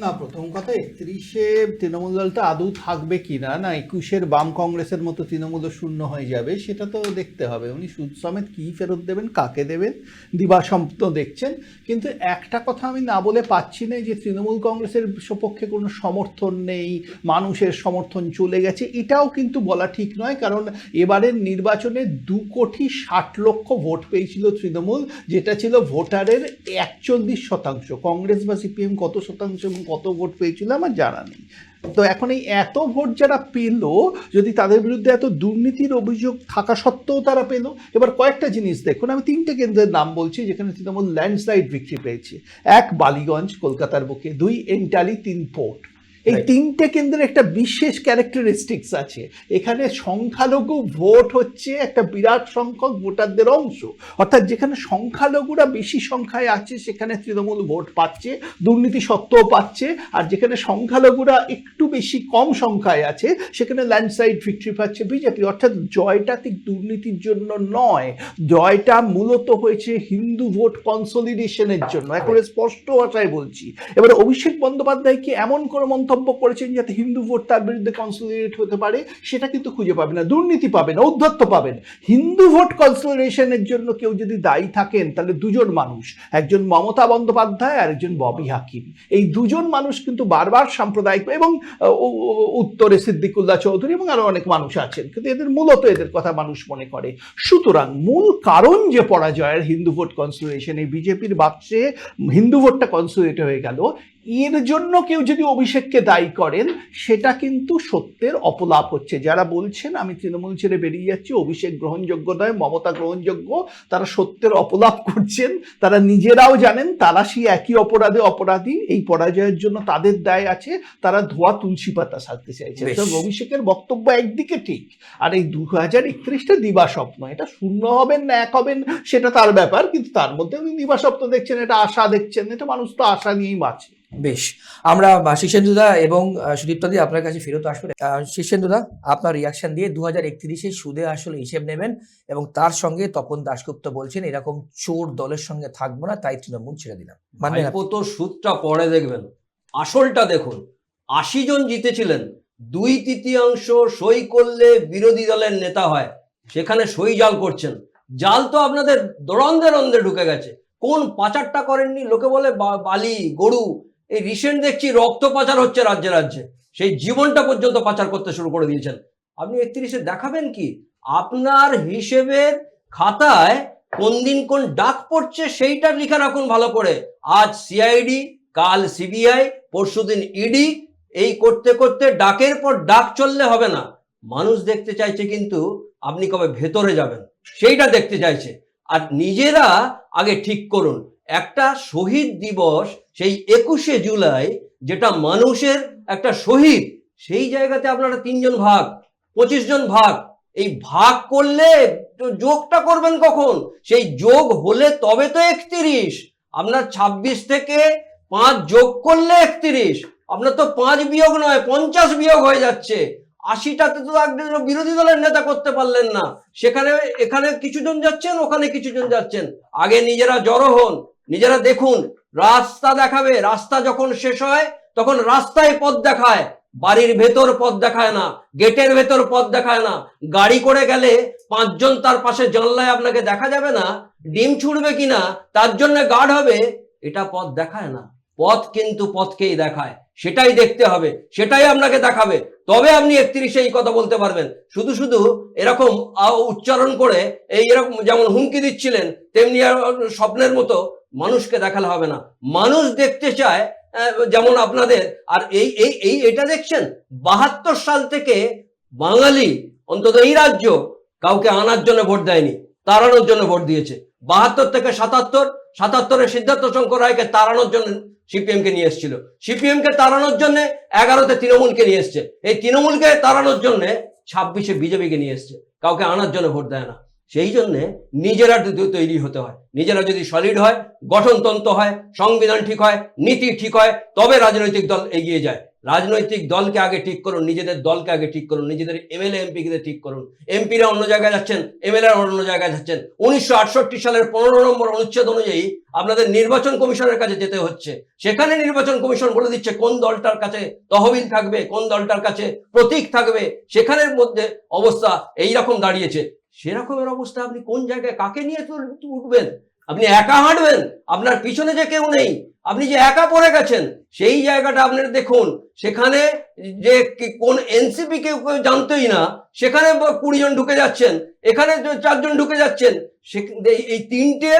না, প্রথম কথা 31-এ তৃণমূল দলটা আদৌ থাকবে কিনা, না 21-এর বাম কংগ্রেসের মতো তৃণমূলও শূন্য হয়ে যাবে, সেটা তো দেখতে হবে। উনি সুদ সমেত কী ফেরত দেবেন, কাকে দেবেন, দিবাস্বপ্ন দেখছেন। কিন্তু একটা কথা আমি না বলে পাচ্ছি না, যে তৃণমূল কংগ্রেসের সপক্ষে কোনো সমর্থন নেই, মানুষের সমর্থন চলে গেছে, এটাও কিন্তু বলা ঠিক নয়। কারণ এবারের নির্বাচনে 2,60,00,000 ভোট পেয়েছিল তৃণমূল, যেটা ছিল ভোটারের 41%। কংগ্রেস বা সিপিএম কত শতাংশ এবং কত ভোট পেয়েছিল আমার জানা নেই। তো এখন এই এত ভোট যারা পেল, যদি তাদের বিরুদ্ধে এত দুর্নীতির অভিযোগ থাকা সত্ত্বেও তারা পেল, এবার কয়েকটা জিনিস দেখুন। আমি 3টে কেন্দ্রের নাম বলছি যেখানে তৃণমূল ল্যান্ডস্লাইড ভিক্টরি পেয়েছে। 1 বালিগঞ্জ কলকাতার বুকে, 2 এন্টালি, 3 পোর্ট। এই Right. তিনটে কেন্দ্রের একটা বিশেষ ক্যারেক্টারিস্টিক্স আছে। এখানে সংখ্যালঘু ভোট হচ্ছে একটা বিরাট সংখ্যক ভোটারদের অংশ, অর্থাৎ যেখানে সংখ্যালঘুরা বেশি সংখ্যায় আছে সেখানে তৃণমূল ভোট পাচ্ছে, দুর্নীতি সত্ত্বেও পাচ্ছে, আর যেখানে সংখ্যালঘুরা একটু বেশি কম সংখ্যায় আছে সেখানে ল্যান্ডস্লাইড ভিক্টরি পাচ্ছে বিজেপি। অর্থাৎ জয়টা ঠিক দুর্নীতির জন্য নয়, জয়টা মূলত হয়েছে হিন্দু ভোট কনসলিডেশনের জন্য, একেবারে স্পষ্ট ভাষায় বলছি। এবারে অভিষেক বন্দ্যোপাধ্যায় কি এমন কোনো মন্তব্য করেছেন যাতে হিন্দু ভোট তার বিরুদ্ধে কনসলিডেট হতে পারে? সেটা কিন্তু খুঁজে পাবে না, দুর্নীতি পাবেন, ঔদ্ধত্য পাবেন। হিন্দু ভোট কনসলিডেশনের জন্য কেউ যদি দায়ী থাকেন তাহলে দুজন মানুষ, একজন মমতা বন্দ্যোপাধ্যায় আর একজন ববি হাকিম। এই দুজন মানুষ কিন্তু বারবার সাম্প্রদায়িক এবং উত্তরে সিদ্দিকুল্লাহ চৌধুরী এবং আরো অনেক মানুষ আছেন, কিন্তু এদের মূলত এদের কথা মানুষ মনে করে। সুতরাং মূল কারণ যে পরাজয়ের হিন্দু ভোট কনসলিডেশন, এই বিজেপির বাক্সে হিন্দু ভোটটা কনসলিডেট হয়ে গেল, এর জন্য কেউ যদি অভিষেককে দায়ী করেন সেটা কিন্তু সত্যের অপলাপ হচ্ছে। যারা বলছেন আমি তৃণমূল ছেড়ে বেরিয়ে যাচ্ছি, অভিষেক গ্রহণযোগ্য নয়, মমতা গ্রহণযোগ্য, তারা সত্যের অপলাপ করছেন। তারা নিজেরাও জানেন তারা সেই একই অপরাধে অপরাধী, এই পরাজয়ের জন্য তাদের দায় আছে, তারা ধোয়া তুলসী পাতা সারতে চাইছেন। বেশ। তো অভিষেকের বক্তব্য একদিকে ঠিক, আর এই 2031টা দিবা স্বপ্ন, এটা শূন্য হবেন না এক হবেন সেটা তার ব্যাপার, কিন্তু তার মধ্যে উনি দিবা স্বপ্ন দেখছেন, এটা আশা দেখছেন, এটা মানুষ তো আশা নিয়েই বাঁচে। বেশ, আমরা শীর্ষেন্দুদা এবং সুদীপ্তাদি আপনার কাছে ফেরত আসবে। শীর্ষেন্দুদা, আপনার রিয়াকশন দিয়ে 2031 সুদে আসলে হিসেব নেবেন, এবং তার সঙ্গে তপন দাশগুপ্ত বলছেন এরকম চোর দলের সঙ্গে থাকবো না, তাই তৃণমূল ছেড়ে দিলাম। মানে ভাইপো তো সুদটা পরে দেখবেন, আসলটা দেখুন। 80 জন জিতেছিলেন, 2/3 সই করলে বিরোধী দলের নেতা হয়, সেখানে সই জাল করছেন। জাল তো আপনাদের দরন্দে রন্দে ঢুকে গেছে। কোন পাচারটা করেননি? লোকে বলে বালি গরু, এই রিসেন্ট দেখছি রক্ত পাচার হচ্ছে রাজ্যে রাজ্যে, সেই জীবনটা পর্যন্ত পাচার করতে শুরু করে দিয়েছেন। আপনি 31-এ দেখাবেন কি? আপনার হিসেবের খাতায় কোন দিন কোন ডাক পড়ছে সেইটা লিখে রাখুন ভালো করে। আজ সিআইডি, কাল সিবিআই, পরশুদিন ইডি, এই করতে করতে ডাকের পর ডাক চললে হবে না। মানুষ দেখতে চাইছে কিন্তু আপনি কবে ভেতরে যাবেন সেইটা দেখতে চাইছে। আর নিজেরা আগে ঠিক করুন। একটা শহীদ দিবস, সেই 21শে জুলাই, যেটা মানুষের একটা শহীদ, সেই জায়গাতে আপনারা 3 জন ভাগ, 25 জন ভাগ, এই ভাগ করলে তো যোগটা করবেন কখন? সেই যোগ হলে তবে তো 31। আপনার 26 থেকে 5 যোগ করলে 31, আপনার তো 5 বিয়োগ নয় 50 বিয়োগ হয়ে যাচ্ছে। 80টাতে তো একজন বিরোধী দলের নেতা করতে পারলেন না, সেখানে এখানে কিছুজন যাচ্ছেন, ওখানে কিছুজন যাচ্ছেন। আগে নিজেরা জড়ো হন, নিজেরা দেখুন, রাস্তা দেখাবে। রাস্তা যখন শেষ হয় তখন রাস্তায় পথ দেখায়, বাড়ির ভেতর পথ দেখায় না, গেটের ভেতর পথ দেখায় না। গাড়ি করে গেলে 5 জন তার পাশে জানলায় আপনাকে দেখা যাবে না, ডিম ছুড়বে কিনা তার জন্য গার্ড হবে, এটা পথ দেখায় না। পথ কিন্তু পথকেই দেখায়, সেটাই দেখতে হবে, সেটাই আপনাকে দেখাবে, তবে আপনি 31-এ এই কথা বলতে পারবেন। শুধু শুধু এরকম উচ্চারণ করে এই এরকম যেমন হুমকি দিচ্ছিলেন, তেমনি স্বপ্নের মতো মানুষকে দেখালে হবে না। মানুষ দেখতে চায় যেমন আপনাদের। আর এই এটা দেখছেন 72 সাল থেকে বাঙালি অন্তত এই রাজ্য কাউকে আনার জন্য ভোট দেয়নি, তাড়ানোর জন্য ভোট দিয়েছে। 72 থেকে 77-এ সিদ্ধার্থ শঙ্কর রায়কে তাড়ানোর জন্য সিপিএম কে নিয়ে এসেছিল, সিপিএম কে তাড়ানোর জন্য 11তে তৃণমূলকে নিয়ে এসছে, এই তৃণমূলকে তাড়ানোর জন্য 26-এ বিজেপিকে নিয়ে এসছে। কাউকে আনার জন্য ভোট দেয় না। সেই জন্য নিজেরা তৈরি হতে হয়। নিজেরা যদি সলিড হয়, গঠনতন্ত্র হয়, সংবিধান ঠিক হয়, নীতি ঠিক হয়, তবে রাজনৈতিক দল এগিয়ে যায়। রাজনৈতিক দলকে আগে ঠিক করুন, নিজেদের দলকে আগে ঠিক করুন, নিজেদের এমএলএ এমপিকে ঠিক করুন। এমপিরা অন্য জায়গায় যাচ্ছেন, এমএলএ অন্য জায়গায় যাচ্ছেন। 1968 সালের 15 নম্বর অনুচ্ছেদ অনুযায়ী আপনাদের নির্বাচন কমিশনের কাছে যেতে হচ্ছে। সেখানে নির্বাচন কমিশন বলে দিচ্ছে কোন দলটার কাছে তহবিল থাকবে, কোন দলটার কাছে প্রতীক থাকবে। সেখানের মধ্যে অবস্থা এইরকম দাঁড়িয়েছে। সেরকমের অবস্থা আপনি কোন জায়গায় কাকে নিয়ে উঠবেন? আপনি একা হাঁটবেন, আপনার পিছনে যে কেউ নেই, আপনি যে একা পড়ে গেছেন, সেই জায়গাটা আপনার দেখুন। সেখানে যে কোন এনসিপি কেউ জানতোই না, সেখানে 20 জন ঢুকে যাচ্ছেন, এখানে 4 জন ঢুকে যাচ্ছেন। এই 3টে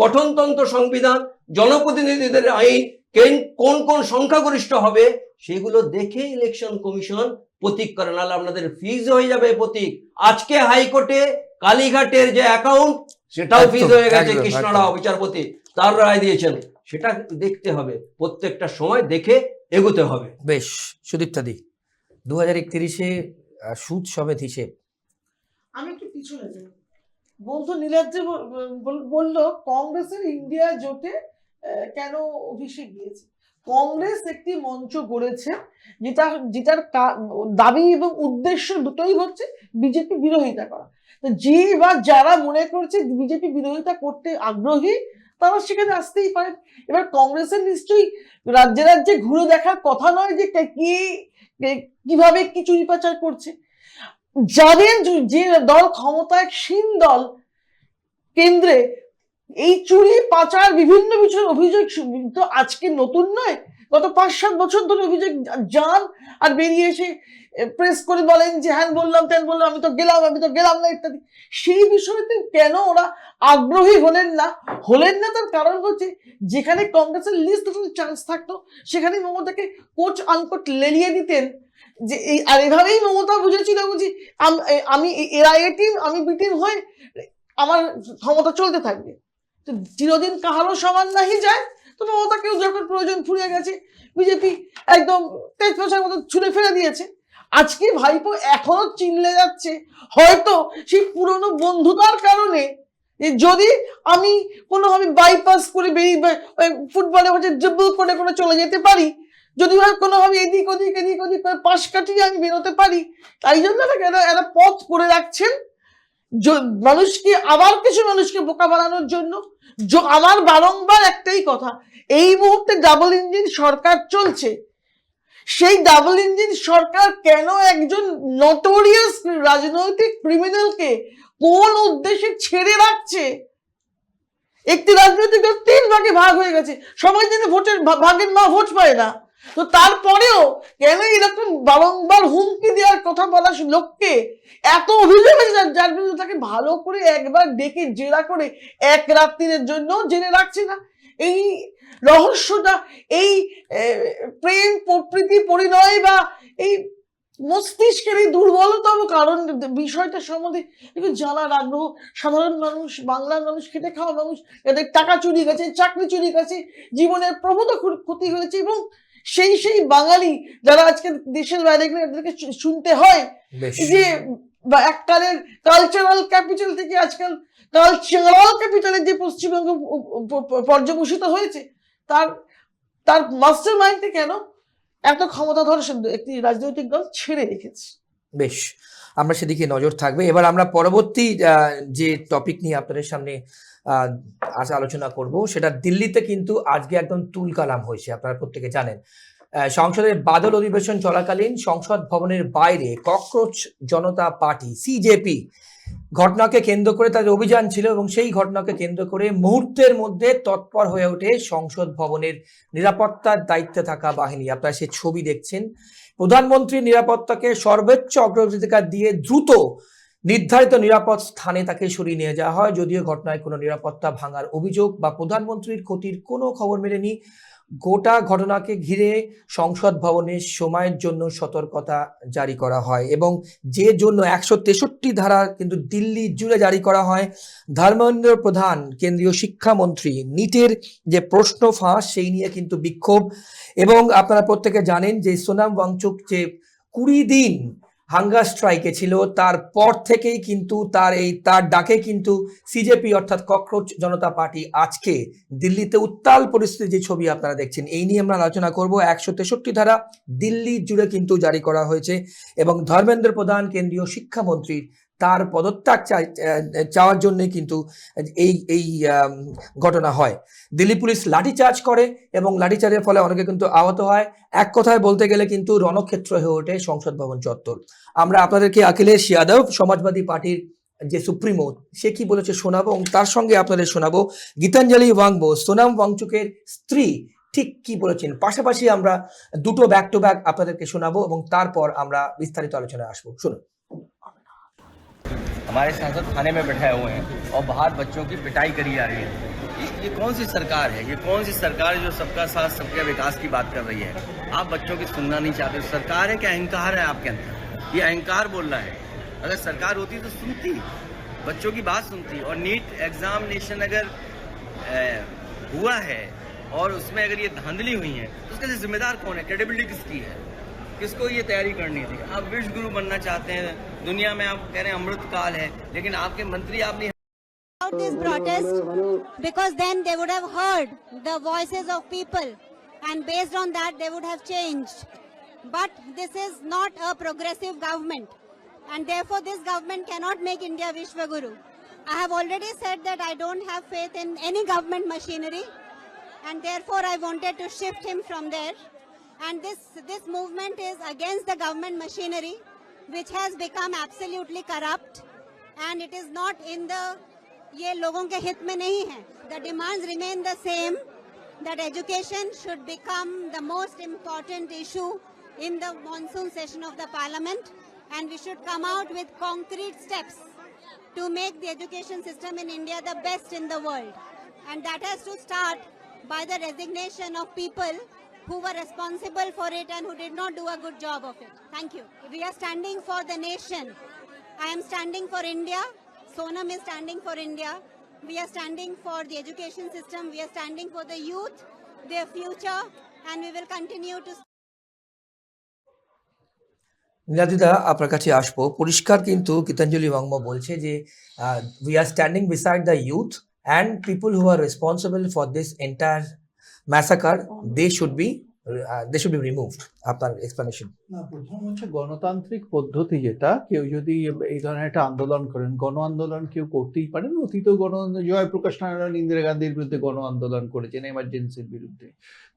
গঠনতন্ত্র, সংবিধান, জনপ্রতিনিধিদের আইন, কোন কোন সংখ্যাগরিষ্ঠ হবে, সেগুলো দেখে ইলেকশন কমিশন প্রতীক করে, নাহলে আপনাদের ফিজ হয়ে যাবে প্রতীক। আজকে হাইকোর্টে কালীঘাটের যে অ্যাকাউন্ট, সেটাও ফিজ হয়ে গেছে। কৃষ্ণরাও বিচারপতি তার রায় দিয়েছেন, সেটা দেখতে হবে। প্রত্যেকটা সময় দেখে এগোতে হবে। বেশ, সুদীপ্তাদি, 2031-এ সুদ সমেত হিসেব। আমি একটু পিছনে যাই। বন্ধু নীলাদ্রি বলল কংগ্রেসের ইন্ডিয়া জোটে কেন অভিষেক গিয়েছে। কংগ্রেস একটি মঞ্চ গড়েছে যেটার দাবি এবং উদ্দেশ্য দুটোই হচ্ছে বিজেপি বিরোধিতা করা। তো যে বা যারা মনে করছে বিজেপি বিরোধিতা করতে আগ্রহী তারা সেখানে আসতেই পারে। এবার কংগ্রেসের নিশ্চয়ই রাজ্যে রাজ্যে ঘুরে দেখার কথা নয় যে কিভাবে কি চুরি পাচার করছে। যাদের যে দল ক্ষমতায় ক্ষীণ দল কেন্দ্রে এই চুরি পাচার বিভিন্ন বিষয়ের অভিযোগ তো আজকে নতুন নয়, গত 5-7 বছর ধরে অভিযোগ যান আর বেরিয়ে এসে প্রেস করে বলেন যে হ্যাঁ বললাম তেন বললাম, আমি তো গেলাম না ইত্যাদি। সেই বিষয়তে কেন ওরা আগ্রহী হলেন না তার কারণ হচ্ছে যেখানে কংগ্রেসের লিস্ট চান্স থাকতো সেখানে মমতাকে কোচ আনকোট লেলিয়ে দিতেন যে এই আর এভাবেই মমতা বুঝেছিল বুঝি আমি এরা এ টিম আমি বি টিম হয়ে আমার ক্ষমতা চলতে থাকবে। তো চিরদিন কাহারও সমান নাহি যায়। তো মমতাকেও যখন প্রয়োজন ফুরিয়ে গেছে বিজেপি একদম তেজপাশার মতো ছুঁড়ে ফেলে দিয়েছে। আজকে ভাইপো এখনো চিনলে যাচ্ছে হয়তো সেই পুরনো বন্ধুতার কারণে যদি আমি কোনোভাবে বাইপাস করে বেরিয়ে ফুটবলে হচ্ছে ড্রিবল করে চলে যেতে পারি, যদি ভাই কোনোভাবে এদিক ওদিক করে পাশ কাটিয়ে আমি বেরোতে পারি, তাই জন্য একটা পথ করে রাখছেন মানুষকে, আবার কিছু মানুষকে বোকা বানানোর জন্য। আমার বারংবার একটাই কথা, এই মুহূর্তে ডাবল ইঞ্জিন সরকার চলছে। সেই ডাবল ইঞ্জিন সরকার কেন একজন নোটোরিয়াস রাজনৈতিক ক্রিমিনালকে কোন উদ্দেশ্যে ছেড়ে রাখছে? একটি রাজনৈতিক দল 3 ভাগে ভাগ হয়ে গেছে, সবাই যেন ভোটের ভাগের মা ভোট পায় না। তো তারপরেও কেন এরকম বারংবার হুমকি দেওয়ার কথা বলা লোককে এত অভিযোগ আছে যার বিরুদ্ধে তাকে ভালো করে একবার ডেকে জেরা করে এক রাত্রির জন্য জেনে রাখছে না? এই রহস্যটা, এই প্রেম প্রীতি পরিণয় বা এই মস্তিষ্কের এই দুর্বলতম কারণ বিষয়টা সম্বন্ধে একটু জানার আগ্রহ। সাধারণ মানুষ, বাংলার মানুষ, খেটে খাওয়া মানুষ, এদের টাকা চুরি গেছে, চাকরি চুরি গেছে, জীবনের প্রভূত ক্ষতি হয়েছে, এবং সেই বাঙালি যারা আজকে দেশের বাইরে গেলে এদেরকে শুনতে হয় যে এককালের কালচারাল ক্যাপিটাল থেকে আজকাল কালচারাল ক্যাপিটালের যে পশ্চিমবঙ্গ পর্যবসিত হয়েছে তার মাস্টার মাইন্ডকে কেন এত ক্ষমতাধর একটি রাজনৈতিক দল ছেড়ে রেখেছে। বেশ, আমরা সেদিকে নজর থাকবে। এবার আমরা পরবর্তী যে টপিক নিয়ে আপনাদের সামনে আজ আলোচনা করব সেটা দিল্লিতে কিন্তু আজকে একদম তুলকালাম হয়েছে। আপনারা প্রত্যেকে জানেন সংসদের বাদল অধিবেশন চলাকালীন সংসদ ভবনের বাইরে ককরোচ জনতা পার্টি সিজেপি ঘটনাকে কেন্দ্র করে তাদের অভিযান ছিল, এবং সেই ঘটনাকে কেন্দ্র করে মুহূর্তের মধ্যে তৎপর হয়ে ওঠে সংসদ ভবনের নিরাপত্তার দায়িত্বে থাকা বাহিনী। আপনারা সেই ছবি দেখছেন। প্রধানমন্ত্রীর নিরাপত্তাকে সর্বোচ্চ অগ্রাধিকার দিয়ে দ্রুত নির্ধারিত নিরাপদ স্থানে তাকে সরিয়ে নিয়ে যাওয়া হয়। যদিও ঘটনায় কোনো নিরাপত্তা ভাঙার অভিযোগ বা প্রধানমন্ত্রীর ক্ষতির কোনো খবর মেলেনি। গোটা ঘটনাকে ঘিরে সংসদ ভবনের সময়ের জন্য সতর্কতা জারি করা হয়, এবং যে জন্য 163 ধারা কিন্তু দিল্লি জুড়ে জারি করা হয়। ধর্মেন্দ্র প্রধান কেন্দ্রীয় শিক্ষামন্ত্রী নিটের যে প্রশ্ন ফাঁস সেই নিয়ে কিন্তু বিক্ষোভ। এবং আপনারা প্রত্যেকে জানেন যে সোনাম ওয়াংচুক যে 20 দিন হাঙ্গার স্ট্রাইকে ছিল, তারপর থেকেই কিন্তু তার ডাকে কিন্তু সিজেপি অর্থাৎ ককরোচ জনতা পার্টি আজকে দিল্লিতে উত্তাল পরিস্থিতি যে ছবি আপনারা দেখছেন এই নিয়ে আমরা আলোচনা করব। 163 ধারা দিল্লি জুড়ে কিন্তু জারি করা হয়েছে, এবং ধর্মেন্দ্র প্রধান কেন্দ্রীয় শিক্ষামন্ত্রীর তার পদত্যাগ চাওয়ার জন্য কিন্তু এই ঘটনা হয়। দিল্লি পুলিশ লাঠিচার্জ করে, এবং লাঠিচার্জের ফলে অনেকে কিন্তু আহত হয়। এক কথায় বলতে গেলে কিন্তু রণক্ষেত্র হয়ে ওঠে সংসদ ভবন চত্বর। আমরা আপনাদেরকে অখিলেশ যাদব সমাজবাদী পার্টির যে সুপ্রিমো সে কি বলেছে শোনাবো, এবং তার সঙ্গে আপনাদের শোনাবো গীতাঞ্জলি ওয়াংবো সোনাম ওয়াংচুকের স্ত্রী ঠিক কি বলেছেন। পাশাপাশি আমরা দুটো ব্যাক টু ব্যাক আপনাদেরকে শোনাবো, এবং তারপর আমরা বিস্তারিত আলোচনায় আসবো। শুনুন। हमारे सांसद थाने में बैठाए हुए हैं और बाहर बच्चों की पिटाई करी जा रही है। ये कौन सी सरकार है? ये कौन सी सरकार है जो सबका साथ सबके विकास की बात कर रही है? आप बच्चों की सुनना नहीं चाहते। सरकार है कि अहंकार है आपके अंदर? ये अहंकार बोल रहा है। अगर सरकार होती तो सुनती, बच्चों की बात सुनती। और नीट एग्जामिनेशन अगर हुआ है और उसमें अगर ये धांधली हुई है तो उसके लिए जिम्मेदार कौन है, क्रेडिबिलिटी किसकी है, किसको ये तैयारी करनी थी। आप विश्व गुरु बनना चाहते हैं, दुनिया में आप कह रहे हैं अमृत काल है, लेकिन आपके मंत्री आप नहीं Out this protest because then they would have heard the voices of people and based on that they would have changed. But this is not a progressive government and therefore this government cannot make India Vishwa Guru. I have already said that I don't have faith in any government machinery and therefore I wanted to shift him from there. And this movement is against the government machinery which has become absolutely corrupt and it is not in the ये लोगों के हित में नहीं है. The demands remain the same that education should become the most important issue in the monsoon session of the parliament and we should come out with concrete steps to make the education system in India the best in the world. And that has to start by the resignation of people who were responsible for it and who did not do a good job of it. Thank you. We are standing for the nation. I am standing for India. Sonam is standing for India. We are standing for the education system. We are standing for the youth, their future, and we will continue to. নীলাদিদা আপনার কাছে আসবো। পরিষ্কার কিন্তু গীতাঞ্জলি ওয়াংমো বলছে যে we are standing beside the youth and people who are responsible for this entire massacre they should be removed. আপনার explanation. না, প্রথম হচ্ছে গণতান্ত্রিক পদ্ধতি, যেটা কেউ যদি এই ধরনের একটা আন্দোলন করেন, গণ আন্দোলন কেউ করতেই পারেন। অতীত জয়প্রকাশ নারায়ণ ইন্দিরা গান্ধীর বিরুদ্ধে গণ আন্দোলন করেছেন, এমার্জেন্সির বিরুদ্ধে।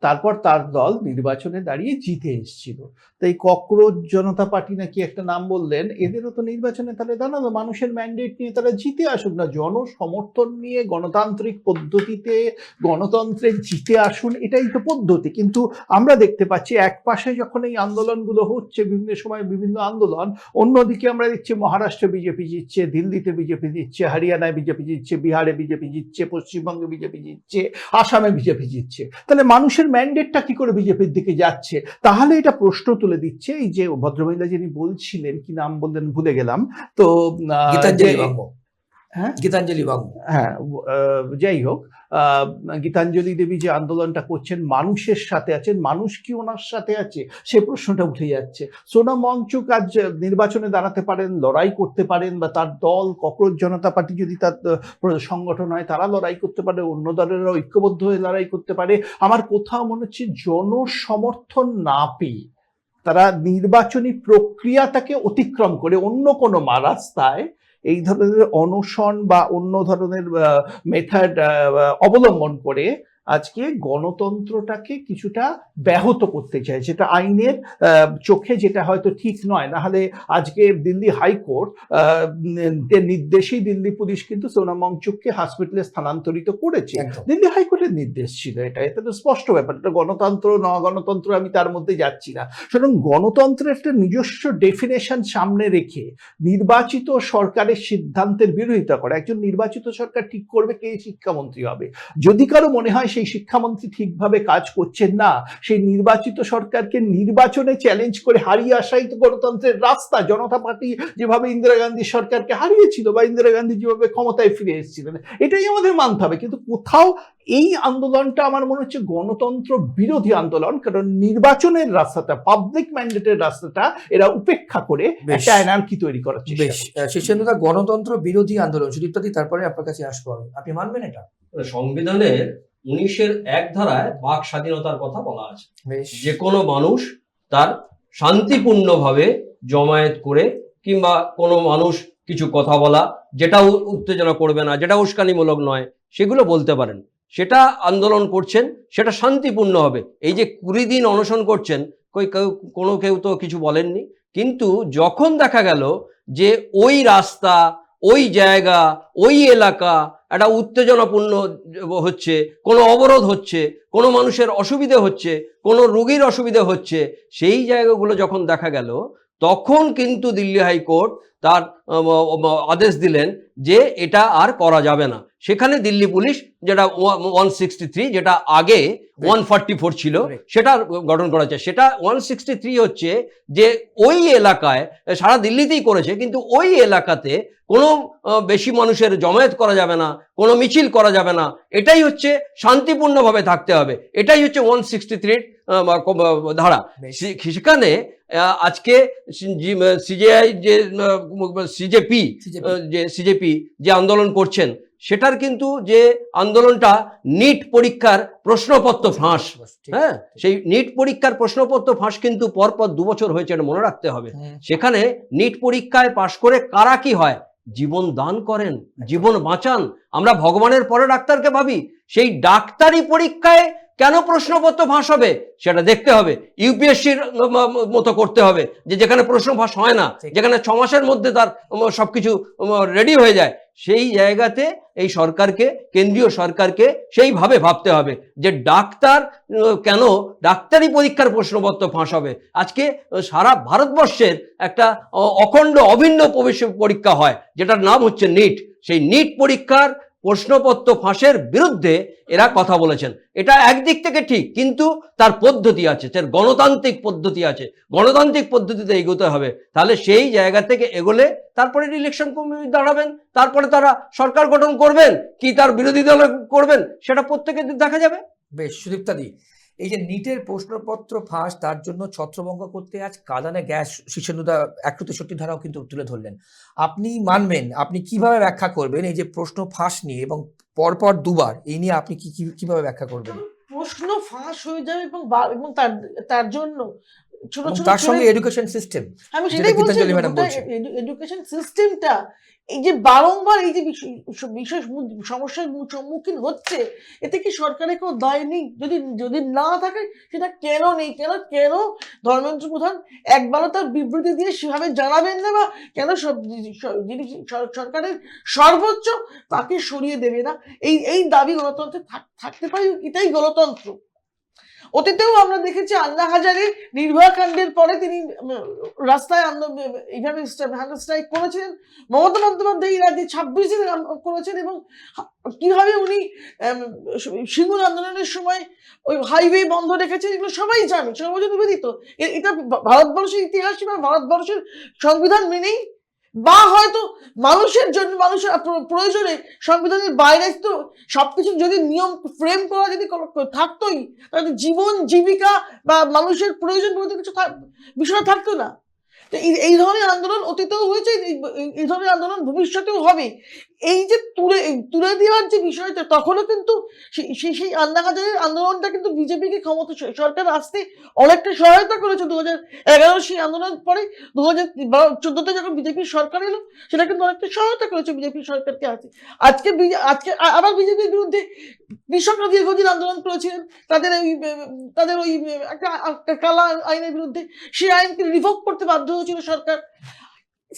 তারপর তার দল নির্বাচনে দাঁড়িয়ে জিতে এসেছিল। তাই ককরোচ জনতা পার্টি নাকি একটা নাম বললেন, এদেরও তো নির্বাচনে তাহলে দাঁড়ানো, মানুষের ম্যান্ডেট নিয়ে তারা জিতে আসুক না, জনসমর্থন নিয়ে গণতান্ত্রিক পদ্ধতিতে গণতন্ত্রে জিতে আসুন, এটাই তো পদ্ধতি। কিন্তু আমরা দেখতে পাচ্ছি এক পাশে যখন এই আন্দোলনগুলো হচ্ছে, বিভিন্ন সময় বিভিন্ন আন্দোলন, অন্যদিকে আমরা দেখছি মহারাষ্ট্রে বিজেপি জিতছে, দিল্লিতে বিজেপি জিতছে, হরিয়ানায় বিজেপি জিতছে, বিহারে বিজেপি জিতছে, পশ্চিমবঙ্গে বিজেপি জিতছে, আসামে বিজেপি জিতছে। তাহলে মানুষের ম্যান্ডেটটা কি করে বিজেপির দিকে যাচ্ছে? তাহলে এটা প্রশ্ন তুলে দিচ্ছে এই যে ভদ্রমহিলা যিনি বলছিলেন, কি নাম বললেন ভুলে গেলাম, তো গীতাঞ্জলি ওয়াংমো। হ্যাঁ, গীতাঞ্জলি ওয়াংমো। হ্যাঁ, যাই হোক, গীতাঞ্জলি দেবী যে আন্দোলনটা করছেন, মানুষের সাথে আছেন, মানুষ কি ওনার সাথে আছে, সে প্রশ্নটা উঠে যাচ্ছে। সোনাম ওয়াংচুক আজ নির্বাচনে দাঁড়াতে পারেন, লড়াই করতে পারেন, বা তার দল ককরোচ জনতা পার্টি যদি তার সংগঠন হয় তারা লড়াই করতে পারে, অন্য দলেরা ঐক্যবদ্ধ হয়ে লড়াই করতে পারে। আমার কোথাও মনে হচ্ছে জনসমর্থন না পেয়ে তারা নির্বাচনী প্রক্রিয়াটাকে অতিক্রম করে অন্য কোনো রাস্তায় এই ধরনের অনশন বা অন্য ধরনের মেথড অবলম্বন করে আজকে গণতন্ত্রটাকে কিছুটা ব্যাহত করতে চায়, যেটা আইনের চোখে যেটা হয়তো ঠিক নয়। না হলে আজকে দিল্লি হাইকোর্ট নির্দেশেই দিল্লি পুলিশ কিন্তু সোনাম ওয়াংচুককে হসপিটালে স্থানান্তরিত করেছে। দিল্লি হাইকোর্টের নির্দেশ ছিল এটা, এটা তো স্পষ্ট ব্যাপার। এটা গণতন্ত্র না গণতন্ত্র আমি তার মধ্যে যাচ্ছি না। সুতরাং গণতন্ত্রের একটা নিজস্ব ডেফিনেশন সামনে রেখে নির্বাচিত সরকারের সিদ্ধান্তের বিরোধিতা করে, একজন নির্বাচিত সরকার ঠিক করবে কে শিক্ষামন্ত্রী হবে। যদি কারো মনে হয় সেই শিক্ষামন্ত্রী ঠিকভাবে কাজ করছেন না, সেই নির্বাচিত সরকারকে নির্বাচনে চ্যালেঞ্জ করে হারিয়ে আসাই তো গণতন্ত্রের রাস্তা। জনতা পার্টি যেভাবে ইন্দিরা গান্ধী সরকারকে হারিয়েছিল বা ইন্দিরা গান্ধী যেভাবে ক্ষমতায় ফিরে এসেছিলেন, এটাই আমাদের মানতে হবে। কিন্তু কোথাও এই আন্দোলনটা আমার মনে হচ্ছে গণতন্ত্র বিরোধী আন্দোলন, কারণ নির্বাচনের রাস্তাটা, পাবলিক ম্যান্ডেটের রাস্তাটা এরা উপেক্ষা করে একটা অ্যানার্কি তৈরি করার চেষ্টা করছে। শীর্ষেন্দুদা, গণতন্ত্র বিরোধী আন্দোলন শুধু ইত্যাদি, তারপরে আপনার কাছে আসবো আমি, আপনি মানবেন এটা? সংবিধানের 19-এর 1 ধারায় বাক স্বাধীনতার কথা বলা আছে, যে কোনো মানুষ তার শান্তিপূর্ণভাবে জমায়েত করে কিংবা কোনো মানুষ কিছু কথা বলা, যেটা উত্তেজনা করবে না, যেটা উস্কানিমূলক নয়, সেগুলো বলতে পারেন। সেটা আন্দোলন করছেন, সেটা শান্তিপূর্ণ হবে। এই যে 20 দিন অনশন করছেন, কেউ তো কিছু বলেননি। কিন্তু যখন দেখা গেল যে ওই রাস্তা, ওই জায়গা, ওই এলাকা একটা উত্তেজনাপূর্ণ হচ্ছে, কোনো অবরোধ হচ্ছে, কোনো মানুষের অসুবিধে হচ্ছে, কোনো রোগীর অসুবিধে হচ্ছে, সেই জায়গাগুলো যখন দেখা গেল, তখন কিন্তু দিল্লি হাইকোর্ট তার আদেশ দিলেন যে এটা আর করা যাবে না। সেখানে দিল্লি পুলিশ যেটা 163, যেটা আগে 144 ছিল, সেটা গঠন করা হয়েছে। সেটা 163 হচ্ছে যে ওই এলাকায়, সারা দিল্লিতেই করেছে, কিন্তু ওই এলাকাতে কোনো বেশি মানুষের জমায়েত করা যাবে না, কোনো মিছিল করা যাবে না, এটাই হচ্ছে শান্তিপূর্ণভাবে থাকতে হবে, এটাই হচ্ছে 163 ধারা। সেখানে আজকে সিজেআই যে সিজেপি যে আন্দোলন করছেন, সেটার কিন্তু যে আন্দোলনটা নিট পরীক্ষার প্রশ্নপত্র ফাঁস, হ্যাঁ, সেই নিট পরীক্ষার প্রশ্নপত্র ফাঁস কিন্তু পরপর 2 বছর হয়েছে, এটা মনে রাখতে হবে। সেখানে নিট পরীক্ষায় পাশ করে কারা কি হয়, জীবন দান করেন, জীবন বাঁচান। আমরা ভগবানের পরে ডাক্তারকে ভাবি, সেই ডাক্তারি পরীক্ষায় কেন প্রশ্নপত্র ফাঁস হবে সেটা দেখতে হবে। ইউপিএসসির মতো করতে হবে, যে যেখানে প্রশ্ন ফাঁস হয় না, যেখানে 6 মাসের মধ্যে তার সবকিছু রেডি হয়ে যায়, সেই জায়গাতে এই সরকারকে, কেন্দ্রীয় সরকারকে সেইভাবে ভাবতে হবে যে ডাক্তার কেন ডাক্তারি পরীক্ষার প্রশ্নপত্র ফাঁস হবে। আজকে সারা ভারতবর্ষের একটা অখণ্ড অভিন্ন প্রবেশ পরীক্ষা হয়, যেটার নাম হচ্ছে নিট। সেই নিট পরীক্ষার প্রশ্নপত্র ফাঁসের বিরুদ্ধে এরা কথা বলেছেন। এটা একদিক থেকে ঠিক, কিন্তু তার পদ্ধতি আছে, তার গণতান্ত্রিক পদ্ধতি আছে, গণতান্ত্রিক পদ্ধতিতে এগোতে হবে। তাহলে সেই জায়গা থেকে এগোলে তারপরে ইলেকশন দাঁড়াবেন, তারপরে তারা সরকার গঠন করবেন কি তার বিরোধী দল করবেন, সেটা প্রত্যেকের দেখা যাবে। বেশ, সুদীপ্তাদি, এই যে নিটের প্রশ্নপত্র ফাঁস, তার জন্য ছত্রভঙ্গ করতে আজ কাঁদানে গ্যাস শীর্ষেন্দুদা 163 ধারাও কিন্তু তুলে ধরলেন। আপনি মানবেন, আপনি কিভাবে ব্যাখ্যা করবেন এই যে প্রশ্ন ফাঁস নিয়ে, এবং পরপর 2বার এই নিয়ে আপনি কিভাবে ব্যাখ্যা করবেন? প্রশ্ন ফাঁস হয়ে যাবে এবং এবং তার জন্য ছোট ছোট তার সঙ্গে এডুকেশন সিস্টেম, আমি সেটাই বলছি, এডুকেশন সিস্টেমটা এই যে বারংবার এই যে বিশেষ সমস্যার সম্মুখীন হচ্ছে, এতে কি সরকারের কোনো দায় নেই? যদি না থাকে সেটা কেন নেই? কেন ধর্মেন্দ্র প্রধান একবারও তার বিবৃতি দিয়ে সেভাবে জানাবেন না, বা কেন যিনি সরকারের সর্বোচ্চ তাকে সরিয়ে দেবে না? এই দাবি গণতন্ত্রে থাকতে পারে, এটাই গণতন্ত্র। অতীতেও আমরা দেখেছি আন্না হাজারে নির্ভয়া কাণ্ডের পরে তিনি রাস্তায় এইভাবে স্ট্রাইক করেছিলেন। মমতা বন্দ্যোপাধ্যায় এই রাজ্যে 26 দিন করেছেন, এবং কিভাবে উনি সিঙ্গুর আন্দোলনের সময় ওই হাইওয়ে বন্ধ রেখেছেন, এগুলো সবাই জানে, সর্বজন নিবেদিত। এটা ভারতবর্ষের ইতিহাস বা ভারতবর্ষের সংবিধান মেনেই, বা হয়তো মানুষের জন্য, মানুষের প্রয়োজনে সংবিধানের বাইরে তো সবকিছু যদি নিয়ম ফ্রেম করা যদি থাকতোই, তাহলে জীবন জীবিকা বা মানুষের প্রয়োজন বলতে কিছু বিষয় থাকতো না। তো এই ধরনের আন্দোলন অতীতেও হয়েছে, এই ধরনের আন্দোলন ভবিষ্যতেও হবে। এই যে তুলে দেওয়ার যে বিষয়টা, তখনও কিন্তু সেই আন্না হাজারের আন্দোলনটা কিন্তু বিজেপিকে ক্ষমতা সরকার আসতে অনেকটা সহায়তা করেছে। 2011 সেই আন্দোলন পরে 2014তে যখন বিজেপির সরকার এলো, সেটা কিন্তু অনেকটা সহায়তা করেছে বিজেপি সরকারকে আসতে। আজকে আবার বিজেপির বিরুদ্ধে কৃষকরা দীর্ঘদিন আন্দোলন করেছিলেন, তাদের ওই একটা কালা আইনের বিরুদ্ধে, সেই আইনকে রিভোক করতে বাধ্য হয়েছিল সরকার।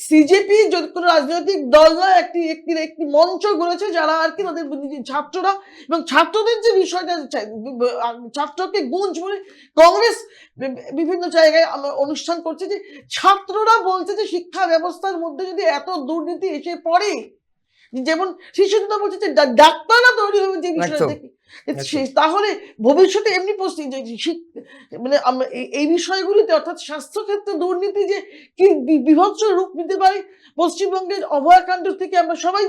সিজেপি যদি কোনো রাজনৈতিক দল নয়, একটি মঞ্চ গড়েছে, যারা আর কি তাদের ছাত্ররা এবং ছাত্রদের যে বিষয়টা, ছাত্রকে গুঞ্জ বলে কংগ্রেস বিভিন্ন জায়গায় অনুষ্ঠান করছে, যে ছাত্ররা বলছে যে শিক্ষা ব্যবস্থার মধ্যে যদি এত দুর্নীতি এসে পড়ে, যেমন শিশুরা বলছে যে ডাক্তাররা তৈরি হবে যে বিষয় থেকে, তাহলে ভবিষ্যতে এমনি মানে এই বিষয়গুলিতে, অর্থাৎ স্বাস্থ্যক্ষেত্রে দুর্নীতি যে কি বিভৎস রূপ নিতে পারে, পশ্চিমবঙ্গের অভয়াকাণ্ড থেকে আমরা সবাই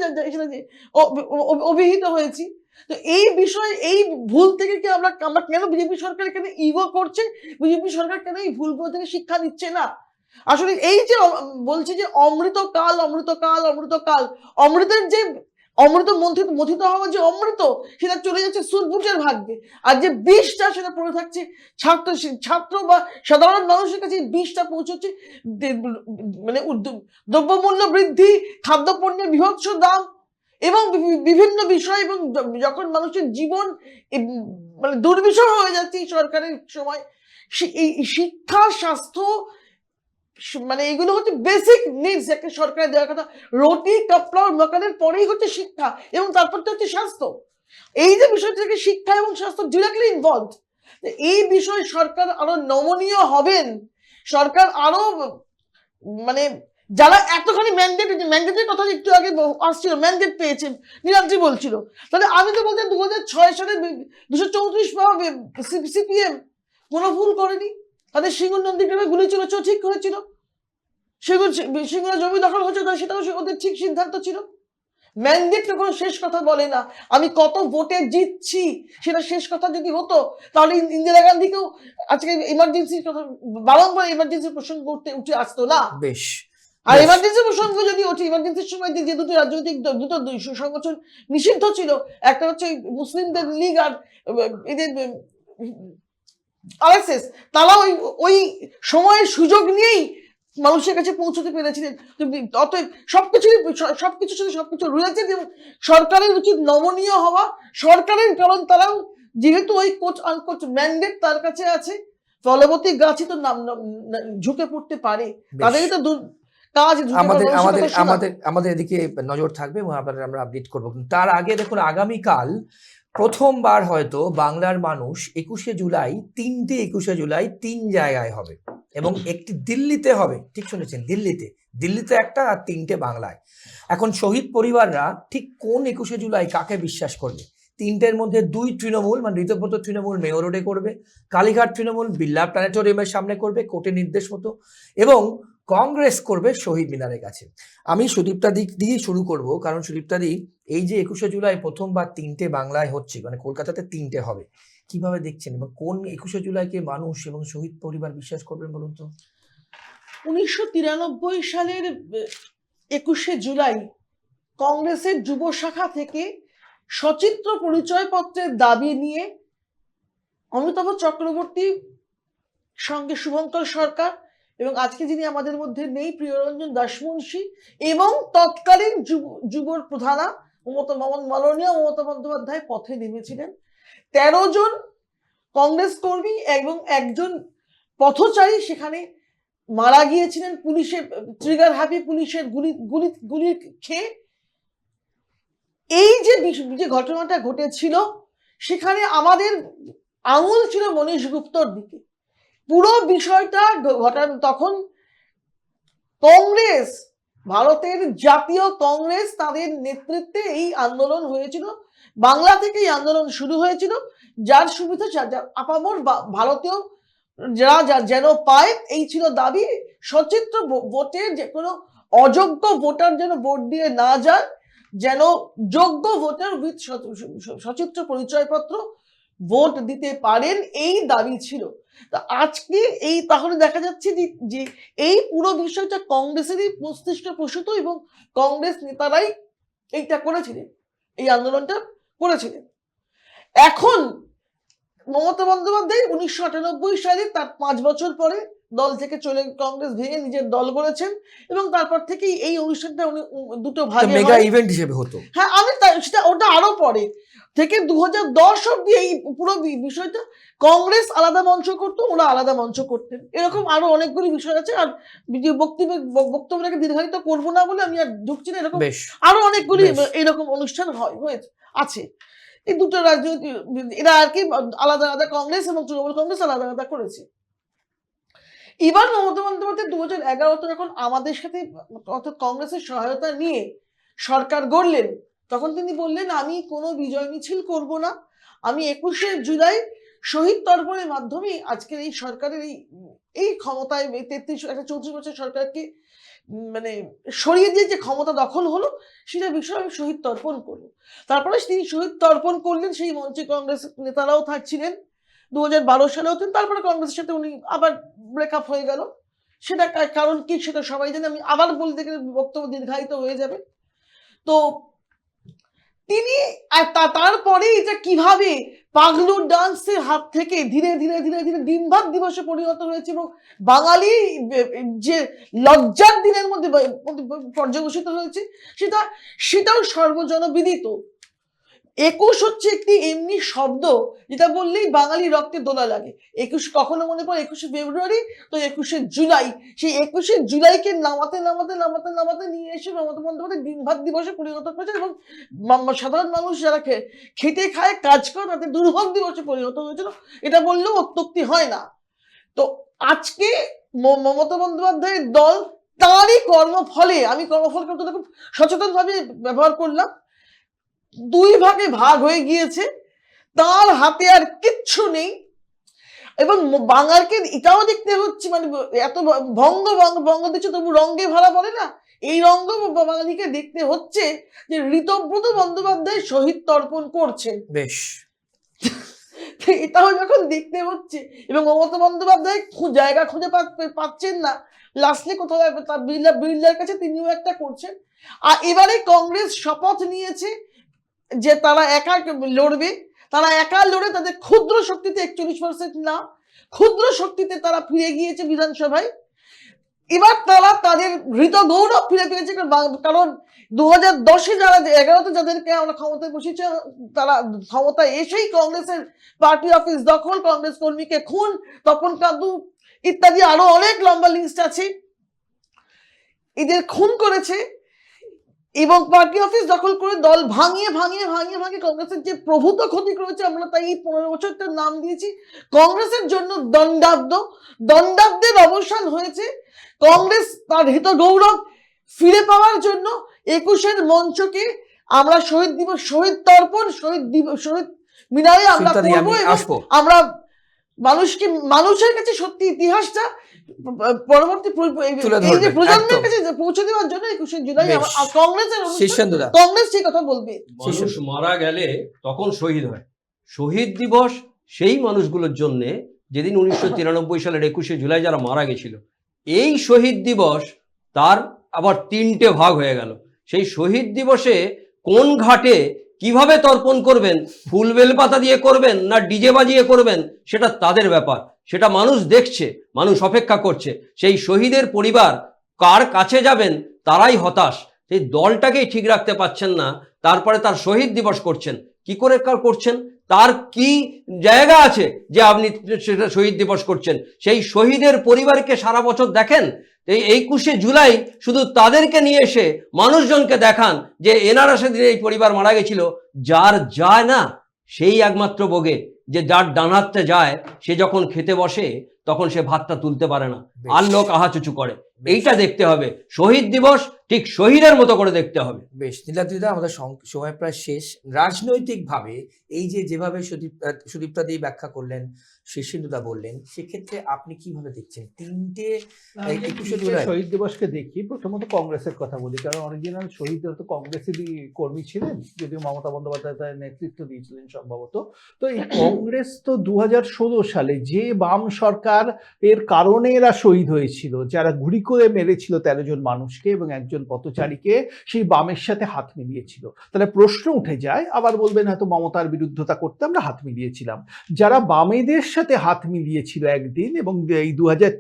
অভিহিত হয়েছি। তো এই বিষয়ে, এই ভুল থেকে কি আমরা কেন বিজেপি সরকার এখানে ইগো করছে, বিজেপি সরকার কেন এই ভুলগুলো থেকে শিক্ষা নিচ্ছে না? আসলে এই যে বলছে যে অমৃতকাল, অমৃতের যে অমৃত মথিত হওয়া যে অমৃত, সেটা চলে যাচ্ছে সুরপুটের ভাগ্যে, আর যে বিষটা সেটা পড়ে থাকছে ছাত্র বা সাধারণ মানুষের কাছে। বিষটা পৌঁছচ্ছে মানে দ্রব্যমূল্য বৃদ্ধি, খাদ্যপণ্যের বিভৎস দাম এবং বিভিন্ন বিষয়, এবং যখন মানুষের জীবন মানে দুর্বিষহ হয়ে যাচ্ছে এই সরকারের সময়, এই শিক্ষা, স্বাস্থ্য, মানে এগুলো হচ্ছে বেসিক নিডস একটা সরকারের দেওয়ার কথা। রুটি কাপড় মকানের পরেই হচ্ছে শিক্ষা, এবং তারপর তো হচ্ছে স্বাস্থ্য। এই যে বিষয়টা থেকে শিক্ষা এবং স্বাস্থ্য ডিরেক্টলি ইনভলভ। এই বিষয়ে সরকার আরো নমনীয় হবেন, সরকার আরো মানে যারা এতখানি ম্যান্ডেটের কথা একটু আগে আসছিল, ম্যান্ডেট পেয়েছেন নীলাদ্রি বলছিল, তাহলে আমি তো বলতে 2006 সালে 234 পাওয়া সিপিএম কোনো ভুল করেনি। তাদের সিঙ্গুর নন্দীগ্রামে গুলি চলেছে ঠিক হয়েছিল, সিঙ্গুরে জমি দখল হচ্ছে সেটাও ওদের ঠিক সিদ্ধান্ত ছিল। ম্যান্ডেট কোনো শেষ কথা বলে না, আমি কত ভোটে জিতছি সেটা শেষ কথা যদি হতো তাহলে ইন্দিরা গান্ধীকেও আজকে ইমার্জেন্সির কথা, বারংবার ইমার্জেন্সির প্রসঙ্গ উঠে আসতো না। বেশ। আর এমার্জেন্সি প্রসঙ্গ যদি ওঠে, ইমার্জেন্সির সময় যে দুটো রাজনৈতিক দুটো সংগঠন নিষিদ্ধ ছিল, একটা হচ্ছে মুসলিমদের লীগ আর এদের আরএসএস, তারা ওই সময়ের সুযোগ নিয়েই মানুষের কাছে পৌঁছতে পেরেছিলেন। অতএব সবকিছুর সাথে সবকিছু রয়েছে এবং সরকারের উচিত নমনীয় হওয়া। সরকারের, কারণ তারাও যেহেতু ওই কোচ আনকোচ ম্যান্ডেট তার কাছে আছে, ফলবতী গাছই তো ঝুঁকে পড়তে পারে, তাদেরই তো কাজ। আমাদের এদিকে নজর থাকবে এবং আমরা আপডেট করবো। তার আগে দেখুন, আগামীকাল প্রথমবার হয়তো বাংলার মানুষ 21শে জুলাই 3 জায়গায় হবে এবং একটি দিল্লিতে হবে। ঠিক শুনেছেন, দিল্লিতে একটা আর 3টে বাংলায়। এখন শহীদ পরিবাররা ঠিক কোন 21শে জুলাই কাকে বিশ্বাস করবে? 3টের মধ্যে 2 তৃণমূল, মানে ঋতব্রত তৃণমূল মেয়র রোডে করবে, কালীঘাট তৃণমূল বিড়লা প্ল্যানেটোরিয়ামের সামনে করবে কোর্টের নির্দেশ মতো, এবং কংগ্রেস করবে শহীদ মিনারের কাছে। আমি সুদীপ্তা দিক দিয়ে শুরু করব, কারণ সুদীপ্তা দি, এই যে 21শে জুলাই প্রথমবার 3টে বাংলায় হচ্ছে, মানে কলকাতাতে 3টে হবে, কিভাবে দেখছেন এবং কোন 21শে জুলাইকে মানুষ এবং শহীদ পরিবার বিশ্বাস করবেন বলুন তো? 1993 সালের 21শে জুলাই কংগ্রেসের যুব শাখা থেকে সচিত্র পরিচয়পত্রের দাবি নিয়ে অমিতাভ চক্রবর্তী সঙ্গে শুভঙ্কর সরকার এবং আজকে যিনি আমাদের মধ্যে নেই প্রিয়রঞ্জন দাসমুন্সী এবং তৎকালীন যুবর প্রধানা মাননীয় মমতা বন্দ্যোপাধ্যায় পথে নেমেছিলেন। 13 জন কংগ্রেস কর্মী এবং একজন পথচারী সেখানে মারা গিয়েছিলেন পুলিশের ট্রিগার হ্যাপি পুলিশের গুলি খেয়ে। এই যে ঘটনাটা ঘটেছিল সেখানে আমাদের আঙুল ছিল মনীশ গুপ্তর দিকে। পুরো বিষয়টা ঘটানো তখন কংগ্রেস, ভারতের জাতীয় কংগ্রেস, তাদের নেতৃত্বে এই আন্দোলন হয়েছিল। বাংলা থেকে এই আন্দোলন শুরু হয়েছিল, যার সুবিধা আপামর ভারতীয় যারা যেন পায়, এই ছিল দাবি। সচিত্র ভোটে যে কোনো অযোগ্য ভোটার যেন ভোট দিয়ে না যায়, যেন যোগ্য ভোটার উইথ সচিত্র পরিচয়পত্র ভোট দিতে পারেন, এই দাবি ছিল। তা আজকে এই তাহলে দেখা যাচ্ছে যে এই পুরো বিষয়টা কংগ্রেসেরই মস্তিষ্কে প্রসূত এবং কংগ্রেস নেতারাই এইটা করেছিলেন, এই আন্দোলনটা করেছিলেন। এখন মমতা বন্দ্যোপাধ্যায় 1998 সালে তার 5 বছর পরে দল থেকে চলে কংগ্রেস ভেঙে নিজের দল গড়েছেন এবং তারপর থেকেই এই অনুষ্ঠানটা দুটো ভাগে মেগা ইভেন্ট হিসেবে হতো। হ্যাঁ, আমি সেটা ওটা আরো পরে থেকে 2010 অব্দি এই পুরো বিষয়টা কংগ্রেস আলাদা মঞ্চ করতো, ওরা আলাদা মঞ্চ করতেন। এরকম আরো অনেকগুলি বিষয় আছে, আর বক্তব্যটাকে দীর্ঘায়িত করবো না বলে আমি আর ঢুকছি না। এরকম আরো অনেকগুলি এরকম অনুষ্ঠান হয়েছে আছে। এই দুটো রাজনৈতিক এরা আর কি আলাদা আলাদা, কংগ্রেস এবং তৃণমূল কংগ্রেস আলাদা আলাদা করেছে। এবার মমতা বন্দ্যোপাধ্যায় 2011 যখন আমাদের সাথে অর্থাৎ কংগ্রেসের সহায়তা নিয়ে সরকার গড়লেন, তখন তিনি বললেন আমি কোনো বিজয় মিছিল করব না, আমি 21শে জুলাই শহীদ তর্পণের মাধ্যমে আজকের এই সরকারের এই ক্ষমতায় 34 বছর সরকারকে মানে সরিয়ে দিয়ে যে ক্ষমতা দখল হলো সেটা বিষয়ে আমি শহীদ তর্পণ করবো। তারপরে তিনি শহীদ তর্পণ করলেন, সেই মঞ্চে কংগ্রেস নেতারাও থাকছিলেন। 2012 সালে হতেন, তারপরে কংগ্রেসের সাথে উনি আবার ব্রেকআপ হয়ে গেল। সেটা কারণ কি সেটা সবাই জানে, আমি আবার বলতে গেলে বক্তব্য দীর্ঘায়িত হয়ে যাবে। তো তিনি তারপরে এটা কিভাবে পাগলু ডান্সের হাত থেকে ধীরে ধীরে ধীরে ধীরে দিন ভাত দিবসে পরিণত হয়েছে এবং বাঙালি যে লজ্জার দিনের মধ্যে পর্যবেসিত হয়েছে সেটাও সর্বজনবিদিত। 21 হচ্ছে একটি এমনি শব্দ যেটা বললেই বাঙালি রক্তে দোলা লাগে। 21 কখনো মনে পড়ে 21শে ফেব্রুয়ারি, তো 21শে জুলাই, সেই 21শে জুলাইকে নামাতে নামাতে নামাতে নামাতে নিয়ে এসে মমতা বন্দ্যোপাধ্যায় দিন ভাত দিবসে পরিণত করেছে এবং সাধারণ মানুষ যারা খেটে খায় কাজ করে তাদের দুর্ভোগ দিবসে পরিণত হয়েছিল, এটা বললেও অত্যুক্তি হয় না। তো আজকে মমতা বন্দ্যোপাধ্যায়ের দল তারই কর্মফলে, আমি কর্মফল কথাটা খুব সচেতন ভাবে ব্যবহার করলাম, দুই ভাগে ভাগ হয়ে গিয়েছে, তার হাতে আর কিচ্ছু নেই। এবং বাঙালকে এটাও দেখতে হচ্ছে, মানে এত ভঙ্গ দিচ্ছে তবু রঙ্গে ভরা বলে না, এই রঙ্গ বাঙালিকে দেখতে হচ্ছে যে ঋতব্রত বন্দ্যোপাধ্যায় শহীদ তর্পণ করছেন, বেশ, এটাও যখন দেখতে হচ্ছে, এবং মমতা বন্দ্যোপাধ্যায় জায়গা খুঁজে পাচ্ছেন না, লাস্টলি কোথাও তার বিড়লার কাছে তিনিও একটা করছেন। আর এবারে কংগ্রেস শপথ নিয়েছে যে তারা একা লড়বে, তারা একা লড়ে তাদের ক্ষুদ্র শক্তিতে 41% না, ক্ষুদ্র শক্তিতে তারা ফিরে গিয়েছে বিধানসভায়। এবার তারা তাদের হৃত গৌরব ফিরে পেয়েছে, কারণ 2010-এ যারা 11-তে যাদেরকে আমরা ক্ষমতায় বসেছে, তারা ক্ষমতায় এসেই কংগ্রেসের পার্টি অফিস দখল, কংগ্রেস কর্মীকে খুন, তপন কান্দু ইত্যাদি আরো অনেক লম্বা লিস্ট আছে, এদের খুন করেছে এবং পার্টি অফিস দখল করে দল ভাঙিয়ে কংগ্রেসের যে প্রভূত ক্ষতি করেছে, আমরা তাই এই 15 বছরটার নাম দিয়েছি কংগ্রেসের জন্য দণ্ডাব্দের অবসান হয়েছে। কংগ্রেস তার হিত গৌরব ফিরে পাওয়ার জন্য 21-এর মঞ্চকে আমরা শহীদ দিবস, শহীদ তর্পণ, শহীদ মিনারে আমরা করবো, এবং আমরা মানুষের কাছে সত্যি ইতিহাসটা পরবর্তী প্রজন্মের কাছে পৌঁছে দেওয়ার জন্য 21শে জুলাই কংগ্রেস সেই কথা বলবে। মানুষ মারা গেলে তখন শহীদ হয়, শহীদ দিবস সেই মানুষগুলোর জন্য যেদিন 1993 সালের 21শে জুলাই যারা মারা গেছিল, এই শহীদ দিবস তার আবার 3টে ভাগ হয়ে গেল। সেই শহীদ দিবসে কোন ঘাটে কিভাবে তর্পণ করবেন, ফুল বেলপাতা দিয়ে করবেন না ডিজে বাজিয়ে করবেন, সেটা তাদের ব্যাপার, সেটা মানুষ দেখছে, মানুষ অপেক্ষা করছে। সেই শহীদের পরিবার কার কাছে যাবেন তারাই হতাশ, সেই দলটাকেই ঠিক রাখতে পারছেন না, তারপরে তার শহীদ দিবস করছেন। কি করে করছেন, তার কি জায়গা আছে যে আপনি সেটা শহীদ দিবস করছেন? সেই শহীদের পরিবারকে সারা বছর দেখেন, এই 21শে জুলাই শুধু তাদেরকে নিয়ে এসে মানুষজনকে দেখান যে এনারা সেদিন এই পরিবার মারা গেছিল। যার যায় না সেই একমাত্র বোগে, যে যার ডান হাতে যায় সে যখন খেতে বসে তখন সে ভাতটা তুলতে পারে না, আর লোক আহাচুচু করে। এইটা দেখতে হবে, শহীদ দিবস ঠিক শহীদের মতো করে দেখতে হবে। বেশ, নীলাদ্রিদা, আমাদের সময় প্রায় শেষ। রাজনৈতিকভাবে এই যেভাবে সুদীপ্তা দিয়ে ব্যাখ্যা করলেন, শীর্ষেন্দুদা বললেন, সেক্ষেত্রে আপনি কিভাবে দেখছেন 3টে 21শে জুলাই শহীদ দিবসকে দেখি? প্রথমত কংগ্রেসের কথা বলি, কারণ অরিজিনাল শহীদরা তো কংগ্রেসেরই কর্মী ছিলেন, যদিও মমতা বন্দ্যোপাধ্যায় তার নেতৃত্ব দিয়েছিলেন সম্ভবত। তো এই কংগ্রেস তো 2016 সালে যে বাম সরকার এর কারণে এরা শহীদ হয়েছিল, যারা গুলি করে মেরেছিল 13 জন মানুষকে এবং একজন পথচারীকে, সেই বামের সাথে হাত মিলিয়েছিল। তাহলে প্রশ্ন উঠে যায়, আবার বলবেন হয়তো মমতার বিরুদ্ধতা করতে আমরা হাত মিলিয়েছিলাম। যারা বামেদের সাথে হাত মিলিয়েছিল একদিন এবং এই 2000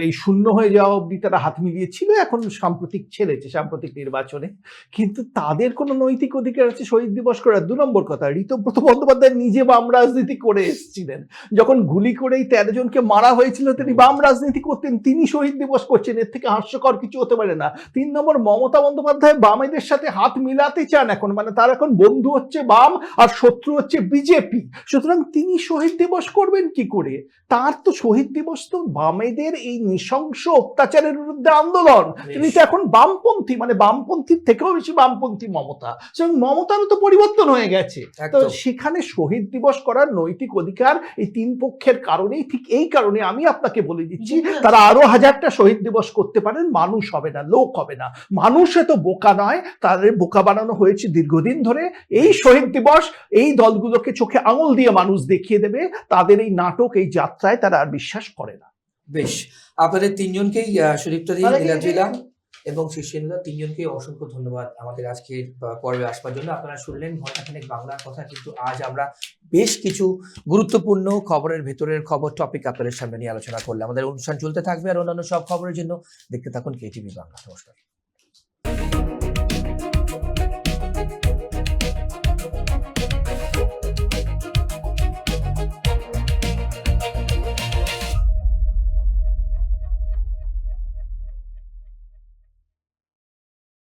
এই শূন্য হয়ে যাওয়া অবধি তারা হাত মিলিয়েছিল, এখন সাম্প্রতিক ছেড়েছে সাম্প্রতিক নির্বাচনে, কিন্তু তাদের কোনো নৈতিক অধিকার আছে শহীদ দিবস করার? 2 নম্বর কথা, ঋতব্রত বন্দ্যোপাধ্যায় নিজে বাম রাজনীতি করে এসেছিলেন, যখন গুলি করেই 13 জনকে মারা হয়েছিল তিনি বাম রাজনীতি করতেন, তিনি শহীদ দিবস করছেন, এর থেকে হাস্যকর কিছু হতে পারে না। 3 নম্বর, মমতা বন্দ্যোপাধ্যায় বামেদের সাথে হাত মিলাতে চান এখন, মানে তার এখন বন্ধু হচ্ছে বাম আর শত্রু হচ্ছে বিজেপি, সুতরাং তিনি শহীদ দিবস করবেন কি করে? তার তো শহীদ দিবস তো বামেদের এই নৃশংস অত্যাচারের বিরুদ্ধে আন্দোলন, তিনি তো এখন বামপন্থী, মানে বামপন্থীর থেকেও বেশি বামপন্থী মমতা, সুতরাং মমতারও তো পরিবর্তন হয়ে গেছে। তো সেখানে শহীদ দিবস করার নৈতিক অধিকার এই 3 পক্ষের কারণেই, ঠিক এই কারণে আমি আপনাকে বলে দিচ্ছি, তারা আরো 1000টা শহীদ দিবস করতে পারেন, মানুষ হবে না, লোক হবে না। মানুষে তো বোকা নয়, তাদের বোকা বানানো হয়েছে দীর্ঘদিন ধরে। এই শহীদ দিবস এই দলগুলোকে চোখে আঙুল দিয়ে মানুষ দেখিয়ে দেবে, তাদের এই নাটক, এই যাত্রায় তারা আর বিশ্বাস করে না। বেশ, আপনাদের 3জনকেই, সুদীপ্তা দি, নীলাদ্রিদা এবং শীর্ষেন্দুদা, 3জনকেই অসংখ্য ধন্যবাদ আমাদের আজকের পর্বে আসবার জন্য। আপনারা শুনলেন ঘণ্টাখানেক বাংলার কথা, কিন্তু আজ আমরা বেশ কিছু গুরুত্বপূর্ণ খবরের ভেতরের খবর টপিক আপনাদের সামনে নিয়ে আলোচনা করলাম। আমাদের অনুষ্ঠান চলতে থাকবে, আর অন্যান্য সব খবরের জন্য দেখতে থাকুন KTV বাংলা। নমস্কার।